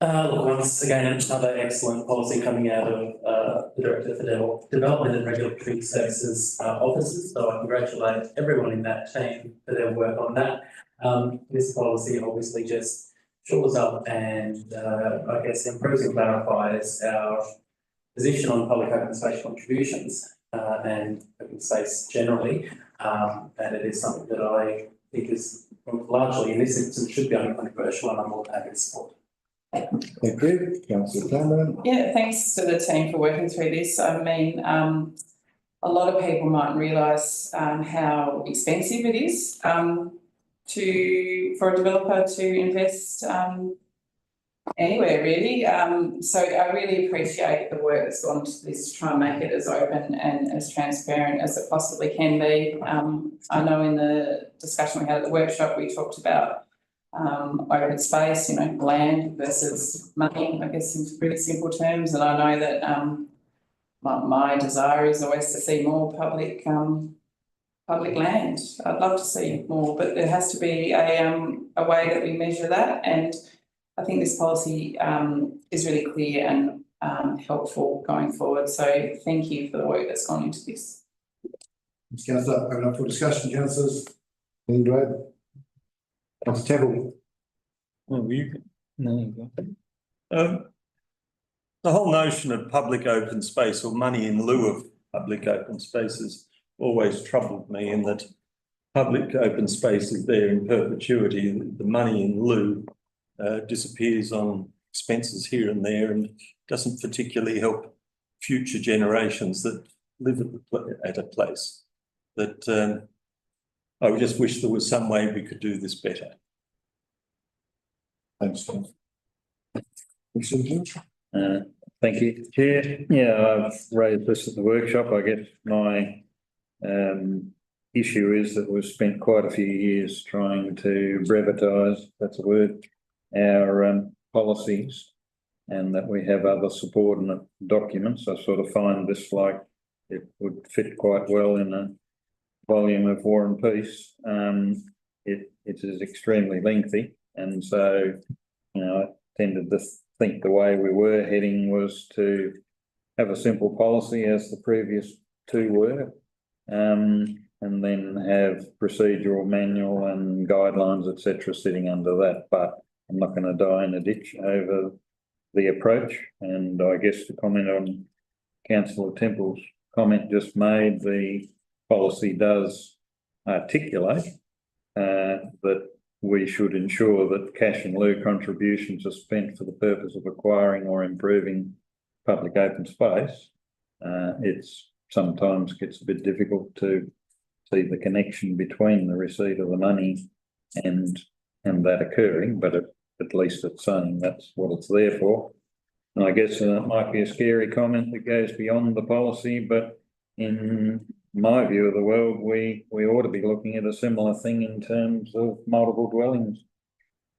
O: Look, once again, another excellent policy coming out of the Director for Development and Regulatory Services offices. So I congratulate everyone in that team for their work on that. This policy obviously just shores up and I guess improves and clarifies our position on public open space contributions and open space generally. And it is something that I think is largely in this instance should be uncontroversial, and I'm more than happy to support.
A: Thank you, Councillor Cameron.
P: Yeah, thanks to the team for working through this. I mean, a lot of people mightn't realise how expensive it is for a developer to invest anywhere really. So I really appreciate the work that's gone into this to try and make it as open and as transparent as it possibly can be. I know in the discussion we had at the workshop, we talked about open space, land versus money, I guess in pretty simple terms. And I know that my desire is always to see more public land. I'd love to see more, but there has to be a way that we measure that. And I think this policy is really clear and helpful going forward. So thank you for the work that's gone into this.
A: Thanks, Councillor. Open up for discussion, councillors. Anything to add? Councillor Temple.
Q: Well, the whole notion of public open space or money in lieu of public open spaces always troubled me, in that public open space is there in perpetuity. The money in lieu disappears on expenses here and there and doesn't particularly help future generations that live at a place. That I would just wish there was some way we could do this better.
A: Thanks,
E: Thank you, Chair. Yeah, I've raised this at the workshop. I guess my issue is that we've spent quite a few years trying to brevetise, that's a word, our policies, and that we have other subordinate documents. I sort of find this like it would fit quite well in volume of War and Peace, it is extremely lengthy, and so, I tended to think the way we were heading was to have a simple policy as the previous two were, and then have procedural manual and guidelines, etc., sitting under that. But I'm not going to die in a ditch over the approach. And I guess to comment on Councillor Temple's comment just made, the policy does articulate that we should ensure that cash in lieu contributions are spent for the purpose of acquiring or improving public open space. It's sometimes gets a bit difficult to see the connection between the receipt of the money and that occurring, but at least it's saying that's what it's there for. And I guess it might be a scary comment that goes beyond the policy, but in my view of the world, we ought to be looking at a similar thing in terms of multiple dwellings,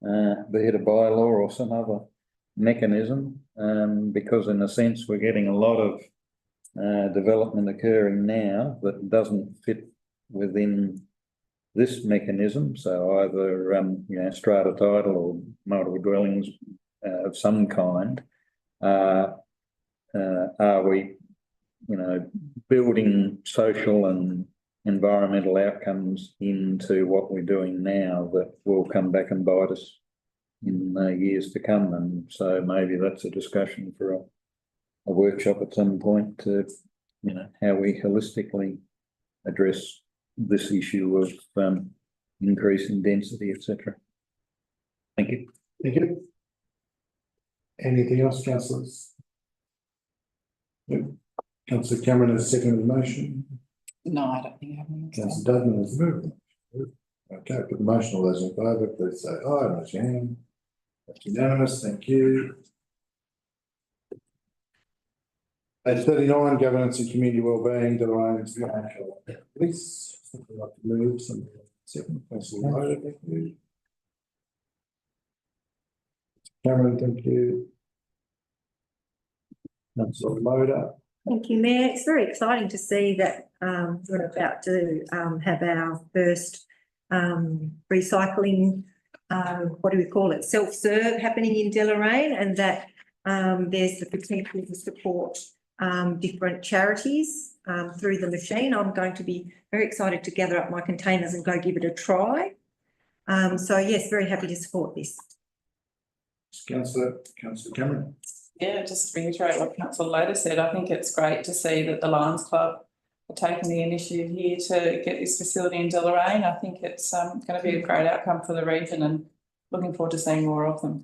E: be it a bylaw or some other mechanism, because in a sense we're getting a lot of development occurring now that doesn't fit within this mechanism. So either strata title or multiple dwellings of some kind. Are we, building social and environmental outcomes into what we're doing now that will come back and bite us in years to come? And so maybe that's a discussion for a workshop at some point to, how we holistically address this issue of increasing density, etc. Thank you.
A: Thank you. Anything else, councillors? Yep. Councillor Cameron has seconded the motion.
P: No, I don't think I have any.
A: Councillor Dudman has moved. Okay, put the motion. All those in favour, please say aye. Raise your hand. That's unanimous. Thank you. Page 39, governance and community wellbeing, Deloraine. Please, I'd like to move some second. Councillor Loder, thank you. Cameron, thank you. Councillor Loder.
C: Thank you, Mayor. It's very exciting to see that we're about to have our first recycling, what do we call it, self-serve happening in Deloraine, and that there's the potential to support different charities through the machine. I'm going to be very excited to gather up my containers and go give it a try. So yes, very happy to support this.
A: Councillor Cameron.
P: Yeah, just to reiterate what Councillor Loder said, I think it's great to see that the Lions Club are taking the initiative here to get this facility in Deloraine. I think it's going to be a great outcome for the region, and looking forward to seeing more of them.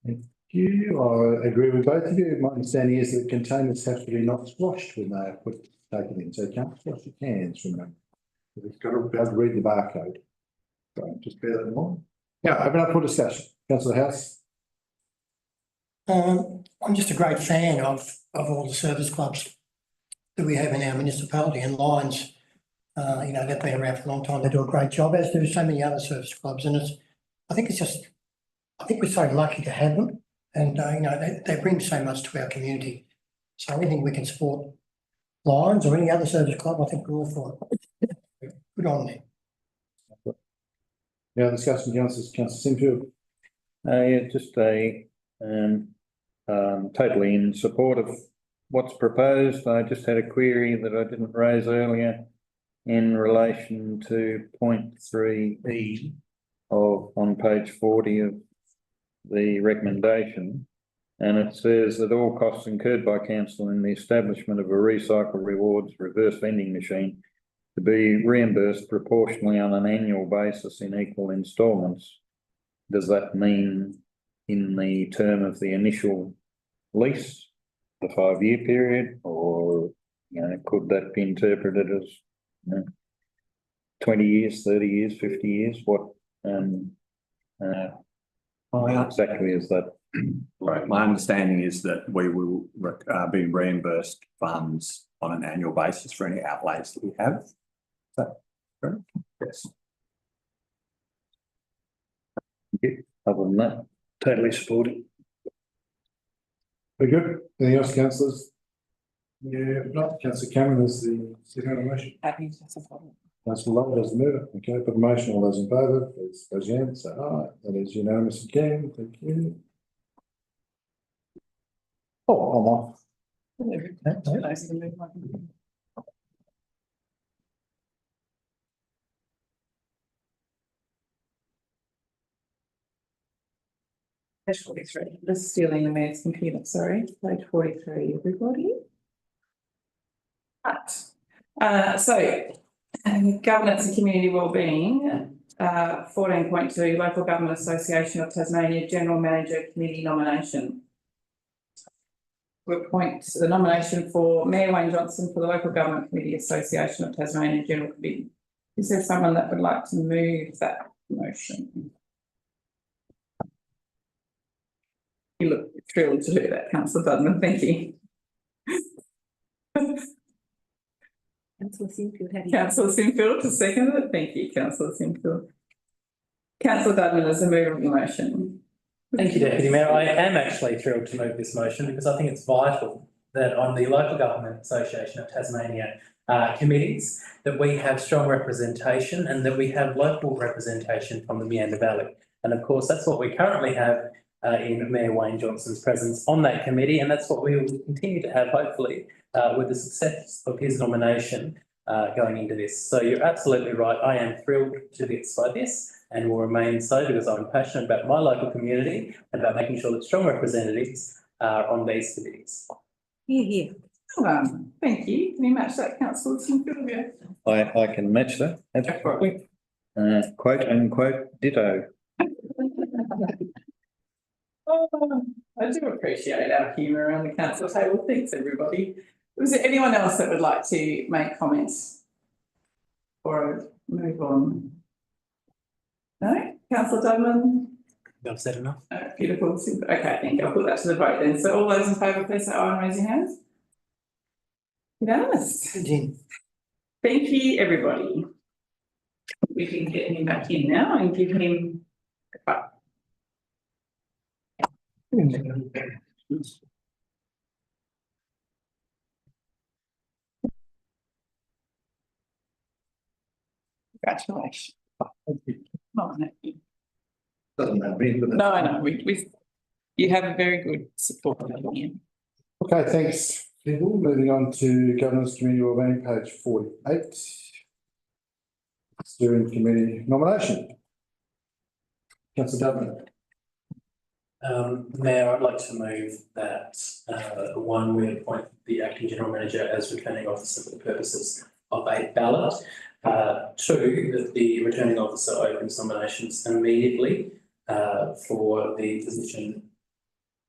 A: Thank you. I agree with both of you. My understanding is that containers have to be not squashed when they are taken in, so you can't squash your cans from them. You've got to be able to read the barcode. So just bear that in mind. Yeah, open up for discussion. Councillor House.
F: I'm just a great fan of all the service clubs that we have in our municipality, and Lions, they've been around for a long time. They do a great job, as do so many other service clubs. And I think we're so lucky to have them, and they bring so much to our community. So anything we can support Lions or any other service club, I think we're all for it. Good on them.
A: Yeah, discussion, Councillor Sinfield.
E: Yeah, just totally in support of what's proposed. I just had a query that I didn't raise earlier in relation to point 3E on page 40 of the recommendation. And it says that all costs incurred by council in the establishment of a recycle rewards reverse vending machine to be reimbursed proportionally on an annual basis in equal instalments. Does that mean in the term of the initial lease, the 5-year period, or could that be interpreted as 20 years, 30 years, 50 years? What exactly is that?
B: Right. My understanding is that we will be reimbursed funds on an annual basis for any outlays that we have. So, yes.
E: Other than that, totally supported.
A: Very good. Anything else, councillors? Yeah, not councillor Cameron is the second on the motion. Councillor Lowe does the mover. Okay, put the motion. All those in favour, please raise your hand. Say aye. That is unanimous again. Thank you. Oh, I'm off.
P: Page 43, just stealing the mayor's computer, sorry, page 43, everybody. Right, governance and community wellbeing, 14.2, Local Government Association of Tasmania General Manager Committee nomination. We appoint the nomination for Mayor Wayne Johnson for the Local Government Committee Association of Tasmania General Committee. Is there someone that would like to move that motion? You look thrilled to do that, Councillor Dudman, thank you.
C: Councillor Sinfield, have you?
P: Councillor Sinfield to second it, thank you, Councillor Sinfield. Councillor Dudman as a mover of the motion.
O: Thank you, Deputy Mayor. I am actually thrilled to move this motion because I think it's vital that on the Local Government Association of Tasmania committees that we have strong representation and that we have local representation from the Meander Valley. And of course, that's what we currently have in Mayor Wayne Johnson's presence on that committee, and that's what we will continue to have, hopefully, with the success of his nomination going into this. So you're absolutely right. I am thrilled to bits by this and will remain so because I'm passionate about my local community and about making sure that strong representatives are on these committees.
C: Here.
P: Thank you. Can you match that, Councillor Sinfield? Yeah.
E: I can match that, absolutely. Quote unquote ditto.
P: Oh, I do appreciate our humour around the council table. Thanks, everybody. Was there anyone else that would like to make comments or move on? No? Councillor Dudman?
O: I've said enough.
P: Beautiful. Okay, thank you. I'll put that to the vote then. So all those in favour, please say aye and raise your hands. Unanimous. Thank you, everybody. We can get him back in now and give him a clap. Congratulations. No,
A: Doesn't matter.
P: no, you have a very good support of you.
A: Okay, thanks, people. Moving on to Governance Committee Wellbeing, page 48. Steering Committee nomination. Councillor Dudman.
O: Mayor, I'd like to move that one, we appoint the acting general manager as returning officer for the purposes of a ballot. Two, that the returning officer opens nominations immediately for the position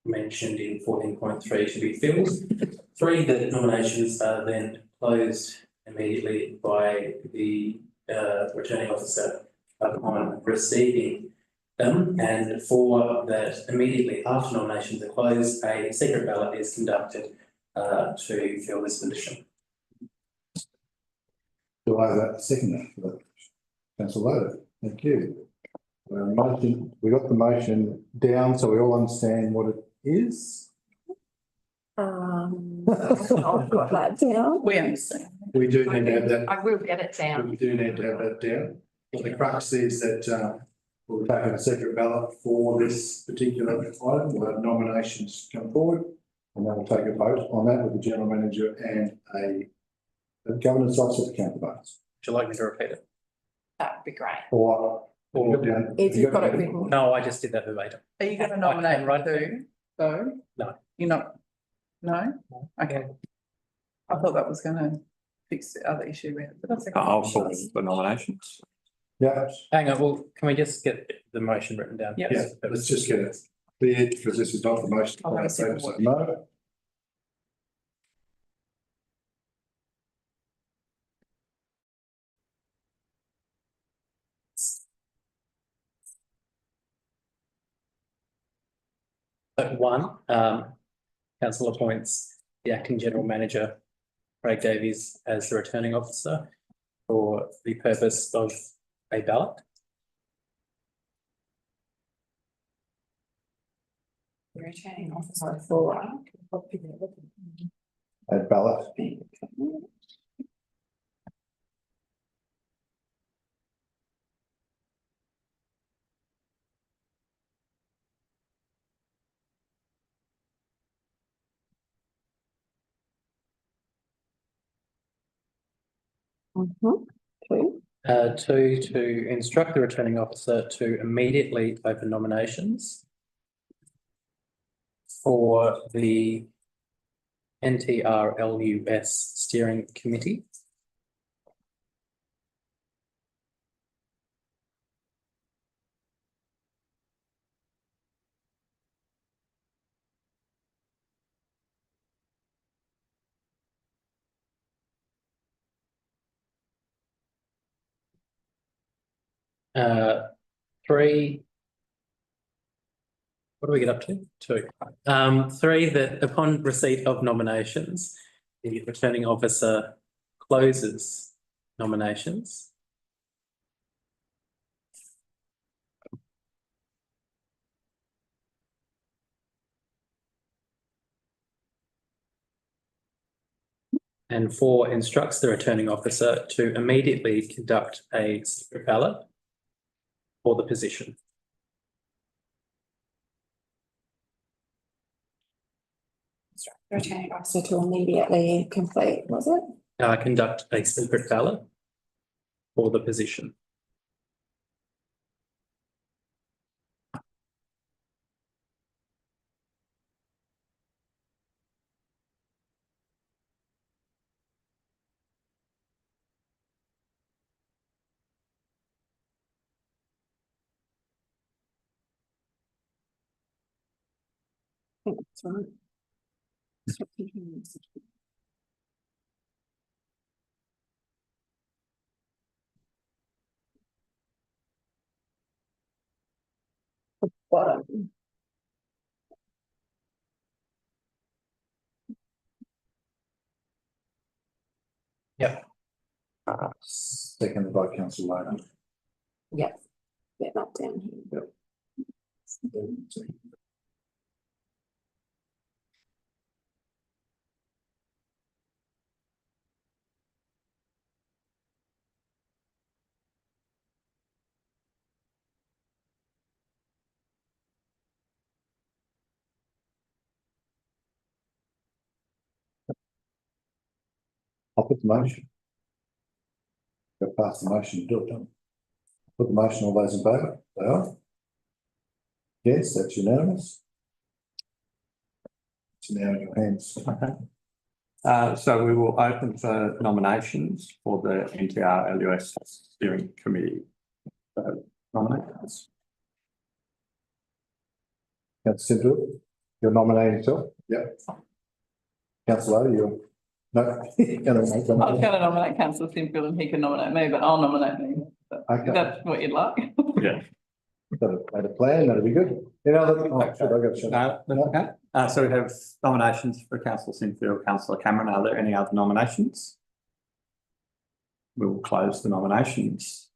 O: mentioned in 14.3 to be filled. Three, that nominations are then closed immediately by the returning officer upon receiving them. And four, that immediately after nominations are closed, a secret ballot is conducted to fill this position.
A: Do I have a second for that? Councillor Lowe, thank you. Motion, we got the motion down so we all understand what it is.
L: I've got that down.
P: We understand.
A: We do need to have that.
L: I will get it down.
A: We do need to have that down. The crux is that we'll take a secret ballot for this particular item. We'll have nominations come forward and then we'll take a vote on that with the general manager and a governance officer to count the votes.
O: Would you like me to repeat it?
K: That would be great.
A: Or
K: If you've got it written.
O: No, I just did that verbatim.
P: Are you going to nominate
O: right
P: two, though?
O: No.
P: You're not? No? Okay. I thought that was going to fix the other issue we had, but that's okay.
B: I'll call the nominations.
A: Yeah.
O: Hang on, well, can we just get the motion written down?
P: Yep.
A: Yeah, let's just get it cleared because this is not the motion.
P: I'll have a second
A: So
P: one.
A: no.
O: But one, council appoints the acting general manager, Craig Davies, as the returning officer for the purpose of a ballot.
K: Returning officer for.
A: Add ballot.
O: Two, to instruct the returning officer to immediately open nominations for the NTRLUS Steering Committee. Three. What do we get up to? Two. Three, that upon receipt of nominations, the returning officer closes nominations. And four, instructs the returning officer to immediately conduct a secret ballot for the position.
R: Returning officer to immediately complete, was it?
O: Conduct a secret ballot for the position.
R: I think that's right. Bottom.
O: Yep.
A: Seconded by councillor Loder.
R: Yep. Get that down here.
A: I'll put the motion. Go past the motion, do it, don't we? Put the motion, all those in favour, they are. Yes, that's unanimous. It's now in your hands.
B: Okay. So we will open for nominations for the NTRLUS Steering Committee. Nominations.
A: Councillor Simpson, you're nominating yourself? Yep. Councillor, you're, no.
P: I was going to nominate councillor Simfield and he can nominate me, but I'll nominate me.
A: Okay.
P: That's what you'd like.
B: Yeah.
A: Made a plan, that'd be good. Any other, oh, should I go?
B: No, that's okay. So we have nominations for councillor Sinfield, councillor Cameron. Are there any other nominations? We will close the nominations.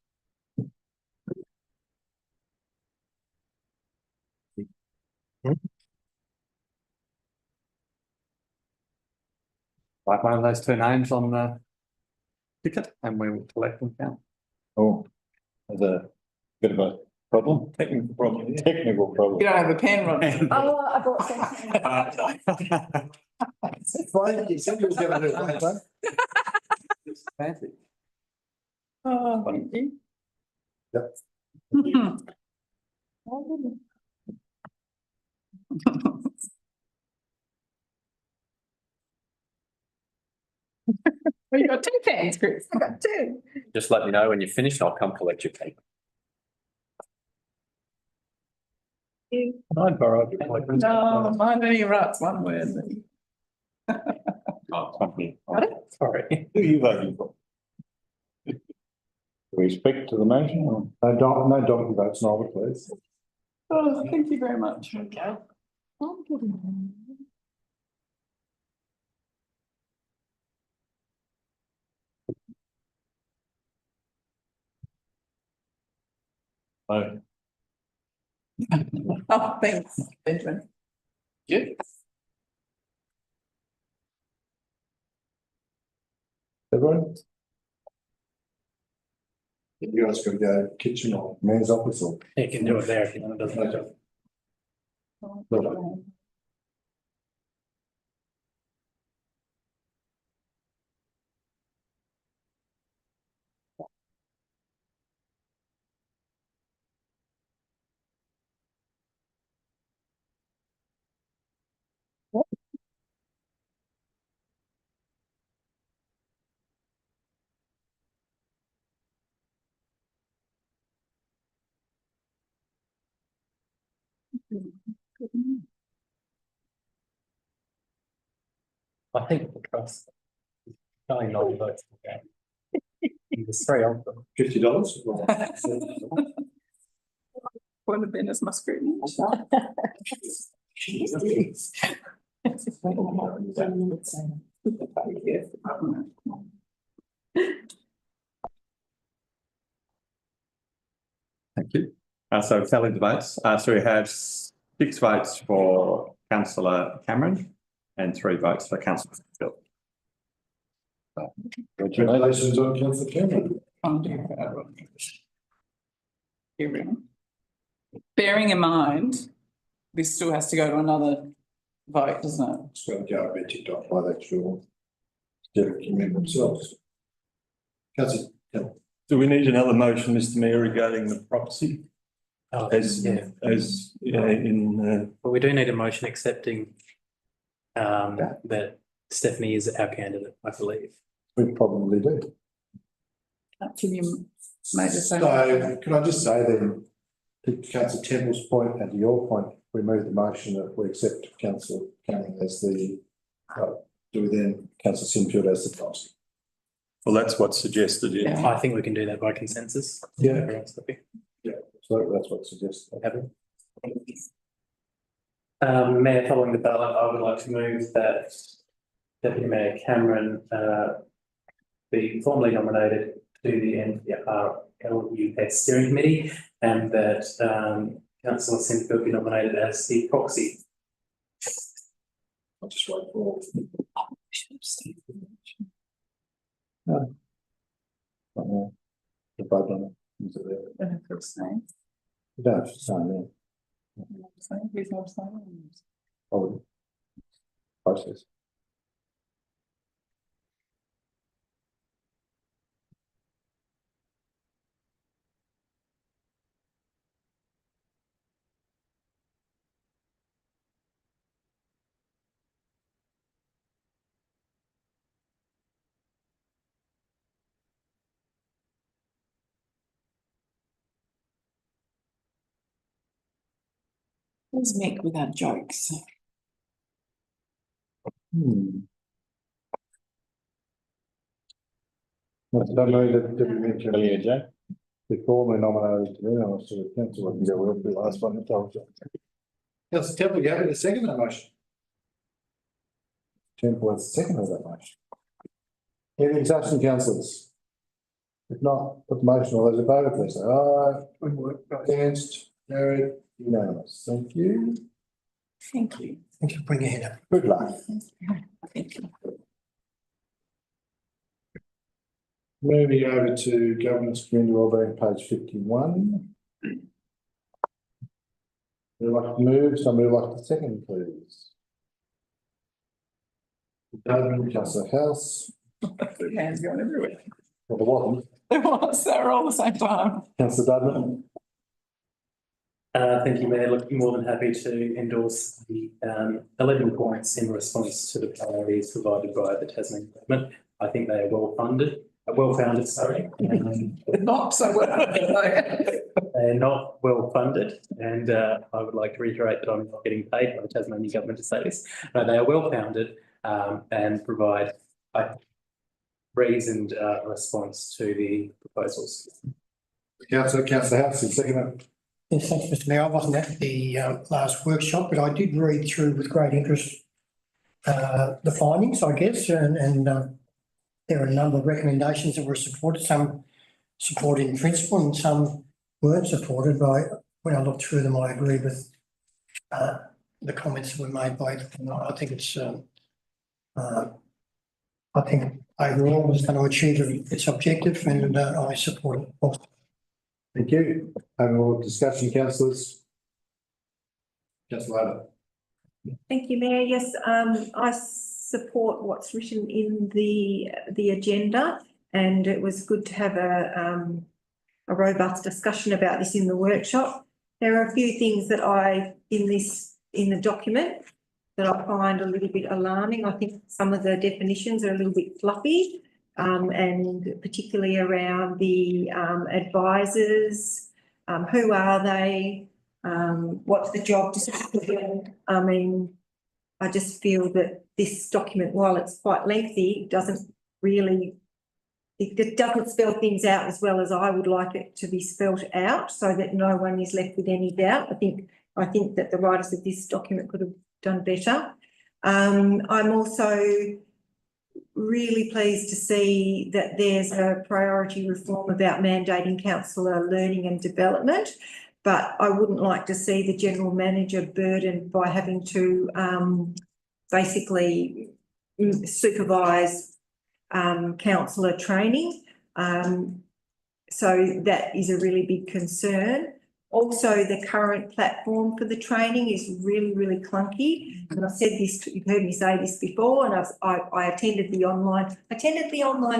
B: Like one of those two names on the ticket and we will collect them down.
E: Oh, there's a bit of a problem, technical problem.
P: You don't have a pen, Ron.
R: Oh, I brought something.
A: Fine, you said you were going to do it, right?
B: It's fancy.
P: Oh, thank you.
A: Yep.
P: Well, you got two pens, Chris.
R: I got two.
B: Just let me know when you're finished. I'll come collect your paper.
E: I'd borrow it.
P: No, mine only writes one word.
E: Oh, something.
P: Got it?
E: Sorry. Who are you voting for? Do we speak to the motion or?
A: No donkey votes, neither, please.
P: Oh, thank you very much.
R: Okay.
E: No.
P: Oh, thanks, Benjamin.
O: Yeah.
A: Everyone? You guys gotta go kitchen or man's office or?
O: You can do it there if you want, it doesn't matter. I think the trust. Only 90 votes. There's 3 of them.
A: $50?
P: Would have been as much scrutiny.
B: Thank you. So tallied the votes. So we have 6 votes for councillor Cameron and 3 votes for councillor Phil.
A: Congratulations on councillor Cameron.
P: Bearing in mind, this still has to go to another vote, doesn't it?
A: It's got to go a bit ticked off by that sure. Instead of committing themselves. Councillor,
Q: Do we need another motion, Mr Mayor, regarding the proxy? As in,
O: But we do need a motion accepting that Stephanie is our candidate, I believe.
A: we probably do.
P: Can you make the same?
A: So can I just say then, to councillor Temple's point and to your point, we move the motion that we accept councillor Cameron as the, do we then councillor Sinfield as the proxy?
Q: well, that's what's suggested, yeah.
O: I think we can do that by consensus.
A: Yeah.
O: Everyone's happy.
A: Yeah, so that's what's suggested.
O: Mayor, following the ballot, I would like to move that Deputy Mayor Cameron be formally nominated to the NRLUS Steering Committee and that Councillor Sinfield be nominated as the proxy.
A: I'll just wait for. The vote on it. Is it there? You don't have to sign there.
P: Who's not signing?
A: Oh. Process.
P: Let's make without jokes.
A: That's done that Deputy Mayor earlier, Jack. Before we nominated to the I sort of council, I can go with the last one I told you. Councillor Temple, you having a second that motion? Temple has a second of that motion. Any discussion, councillors? If not, put the motion, all those in favour, please say aye. Against, carried, unanimous. Thank you.
P: Thank you.
F: Thanks for bringing it up.
A: Good luck.
P: Thank you.
A: Moving over to governance, community wellbeing, page 51. Would like to move, somebody would like to second, please. Councillor House.
P: Hands going everywhere.
A: Well, there wasn't.
P: There was, they were all the same time.
A: Councillor Dudley.
O: Thank you, Mayor. Look, more than happy to endorse the 11 points in response to the priorities provided by the Tasmanian government. I think they are well-founded, sorry.
P: Not so well.
O: They're not well-funded, and I would like to reiterate that I'm not getting paid by the Tasmanian government to say this, but they are well-founded and provide a reasoned response to the proposals.
A: Councillor House, is second.
F: Yes, thanks, Mr Mayor. I wasn't at the last workshop, but I did read through with great interest the findings, I guess, and there are a number of recommendations that were supported, some supported in principle and some weren't supported by, when I looked through them, I agree with the comments that were made by them. I think it's, I think overall was going to achieve its objective, and I support it.
A: Thank you. Any more discussion, councillors? Councillor Loder.
C: Thank you, Mayor. Yes, I support what's written in the agenda, and it was good to have a robust discussion about this in the workshop. There are a few things that in the document that I find a little bit alarming. I think some of the definitions are a little bit fluffy, and particularly around the advisors. Who are they? What's the job description? I mean, I just feel that this document, while it's quite lengthy, doesn't really, it doesn't spell things out as well as I would like it to be spelt out, so that no one is left with any doubt. I think that the writers of this document could have done better. I'm also really pleased to see that there's a priority reform about mandating councillor learning and development, but I wouldn't like to see the general manager burdened by having to basically supervise councillor training. So that is a really big concern. Also, the current platform for the training is really, really clunky. And I've said this, you've heard me say this before, and I attended the online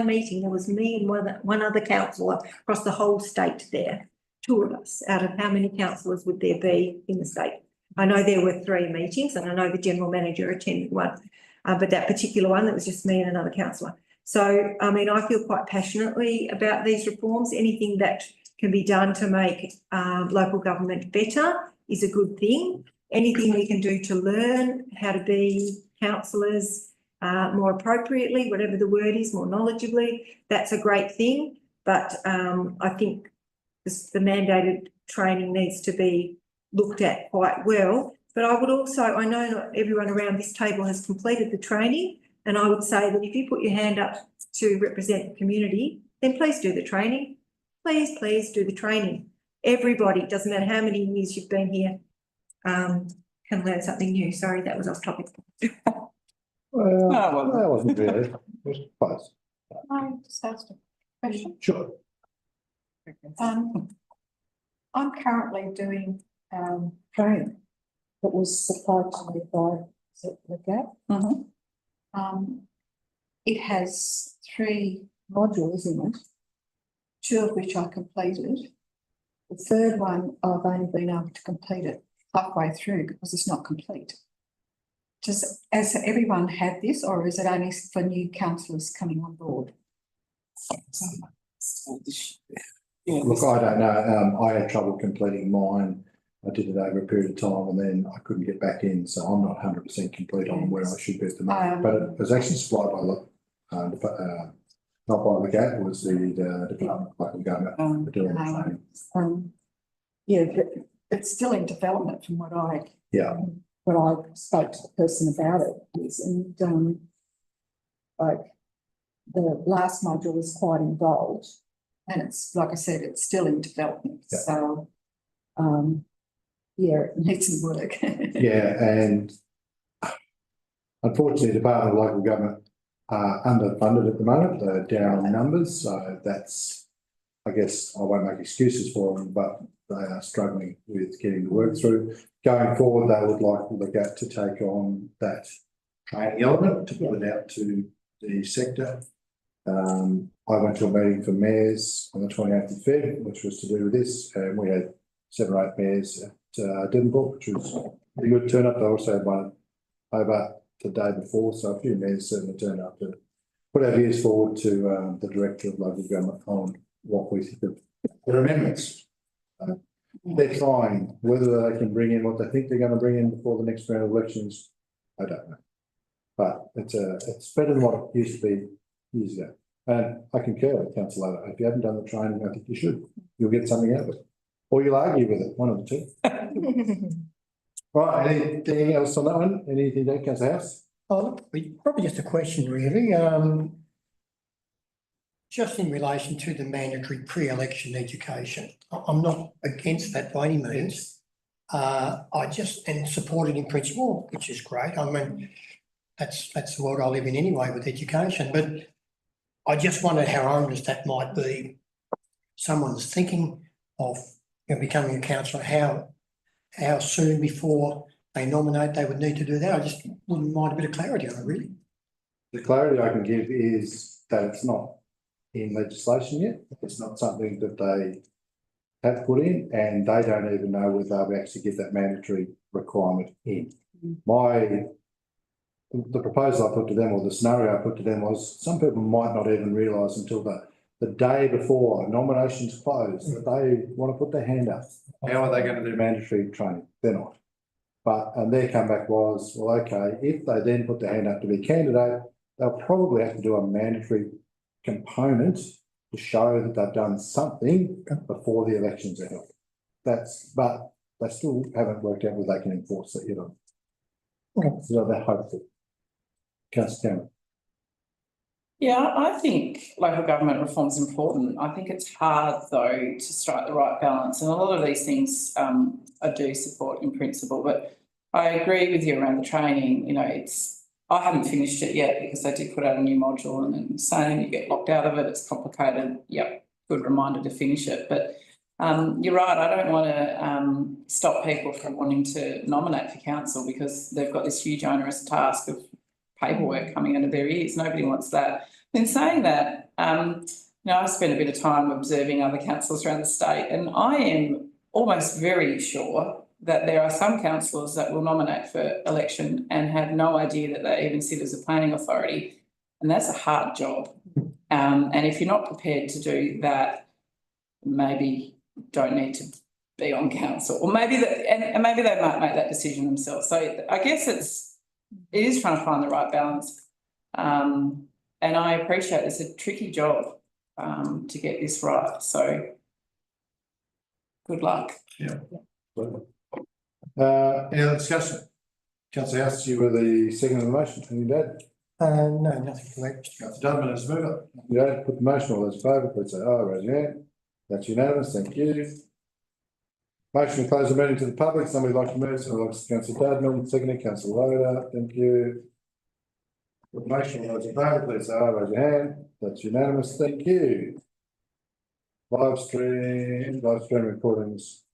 C: meeting. There was me and one other councillor across the whole state there, 2 of us out of how many councillors would there be in the state? I know there were 3 meetings, and I know the general manager attended one, but that particular one, that was just me and another councillor. So, I mean, I feel quite passionately about these reforms. Anything that can be done to make local government better is a good thing. Anything we can do to learn how to be councillors more appropriately, whatever the word is, more knowledgeably, that's a great thing. But I think the mandated training needs to be looked at quite well. But I would also, I know not everyone around this table has completed the training, and I would say that if you put your hand up to represent the community, then please do the training. Please do the training. Everybody, doesn't matter how many years you've been here, can learn something new. Sorry, that was off topic.
A: Well, that wasn't really. It was close.
S: I just asked a question.
A: Sure.
S: I'm currently doing training that was supplied to me by the GAP. It has 3 modules in it, 2 of which I completed. The 3rd one, I've only been able to complete it halfway through because it's not complete. Has everyone had this, or is it only for new councillors coming on board?
A: Look, I don't know. I had trouble completing mine. I did it over a period of time and then I couldn't get back in. So I'm not 100% complete on where I should be at the moment. But it was actually supplied by not by the GAT, it was the Department of Local Government for doing the training.
S: Yeah, it's still in development from what I spoke to the person about it. And like the last module is quite involved, and it's, like I said, it's still in development. Yeah. So yeah, it needs some work.
A: Yeah, and unfortunately, the Department of Local Government are underfunded at the moment. They're down in numbers, so that's, I guess, I won't make excuses for them, but they are struggling with getting the work through. Going forward, they would like the GAT to take on that training element to put it out to the sector. I went to a meeting for mayors on the 28th of Feb, which was to do with this, and we had 7 or 8 mayors at Edinburgh, which was a pretty good turn up. They also had one over the day before, so a few mayors certainly turned up to put our views forward to the Director of Local Government on what we think of their amendments. They're trying. Whether they can bring in what they think they're going to bring in before the next round of elections, I don't know. But it's better than what it used to be years ago. And I concur with Councillor Loder. If you haven't done the training, I think you should. You'll get something out of it. Or you'll argue with it, one of the two. Right, anything else on that one? Anything that Councillor House?
F: Oh, probably just a question, really. Just in relation to the mandatory pre-election education, I'm not against that by any means. I just am supported in principle, which is great. I mean, that's the world I live in anyway with education. But I just wondered how onerous that might be. Someone's thinking of becoming a councillor, how soon before they nominate they would need to do that. I just wouldn't mind a bit of clarity on it, really.
A: The clarity I can give is that it's not in legislation yet. It's not something that they have put in, and they don't even know whether they'll actually get that mandatory requirement in. The proposal I put to them, or the scenario I put to them, was some people might not even realise until the day before nominations close that they want to put their hand up. How are they going to do mandatory training? They're not. And their comeback was, well, okay, if they then put their hand up to be a candidate, they'll probably have to do a mandatory component to show that they've done something before the elections are held. But they still haven't worked out whether they can enforce it yet. So they're hopeful. Councillor Cameron.
P: Yeah, I think local government reform is important. I think it's hard, though, to strike the right balance. And a lot of these things I do support in principle, but I agree with you around the training. You know, I haven't finished it yet because they did put out a new module, and then saying you get locked out of it, it's complicated. Yep, good reminder to finish it. But you're right, I don't want to stop people from wanting to nominate for council because they've got this huge onerous task of paperwork coming under their ears. Nobody wants that. In saying that, I've spent a bit of time observing other councils around the state, and I am almost very sure that there are some councillors that will nominate for election and have no idea that they even sit as a planning authority, and that's a hard job. And if you're not prepared to do that, maybe don't need to be on council, or maybe and maybe they might make that decision themselves. So I guess it is trying to find the right balance. And I appreciate it's a tricky job to get this right. So good luck.
A: Yeah. Any other discussion? Councillor House, you were the second on the motion. Any dad?
F: No, nothing to add.
A: Councillor Dudman as mover. You don't put the motion. All those in favour, please say aye. Raise your hand. That's unanimous. Thank you. Motion to close the meeting to the public. Somebody like to move? Somebody likes Councillor Dudman. Seconded, Councillor Loader. Thank you. Put the motion. All those in favour, please say aye. Raise your hand. That's unanimous. Thank you. Live stream recordings.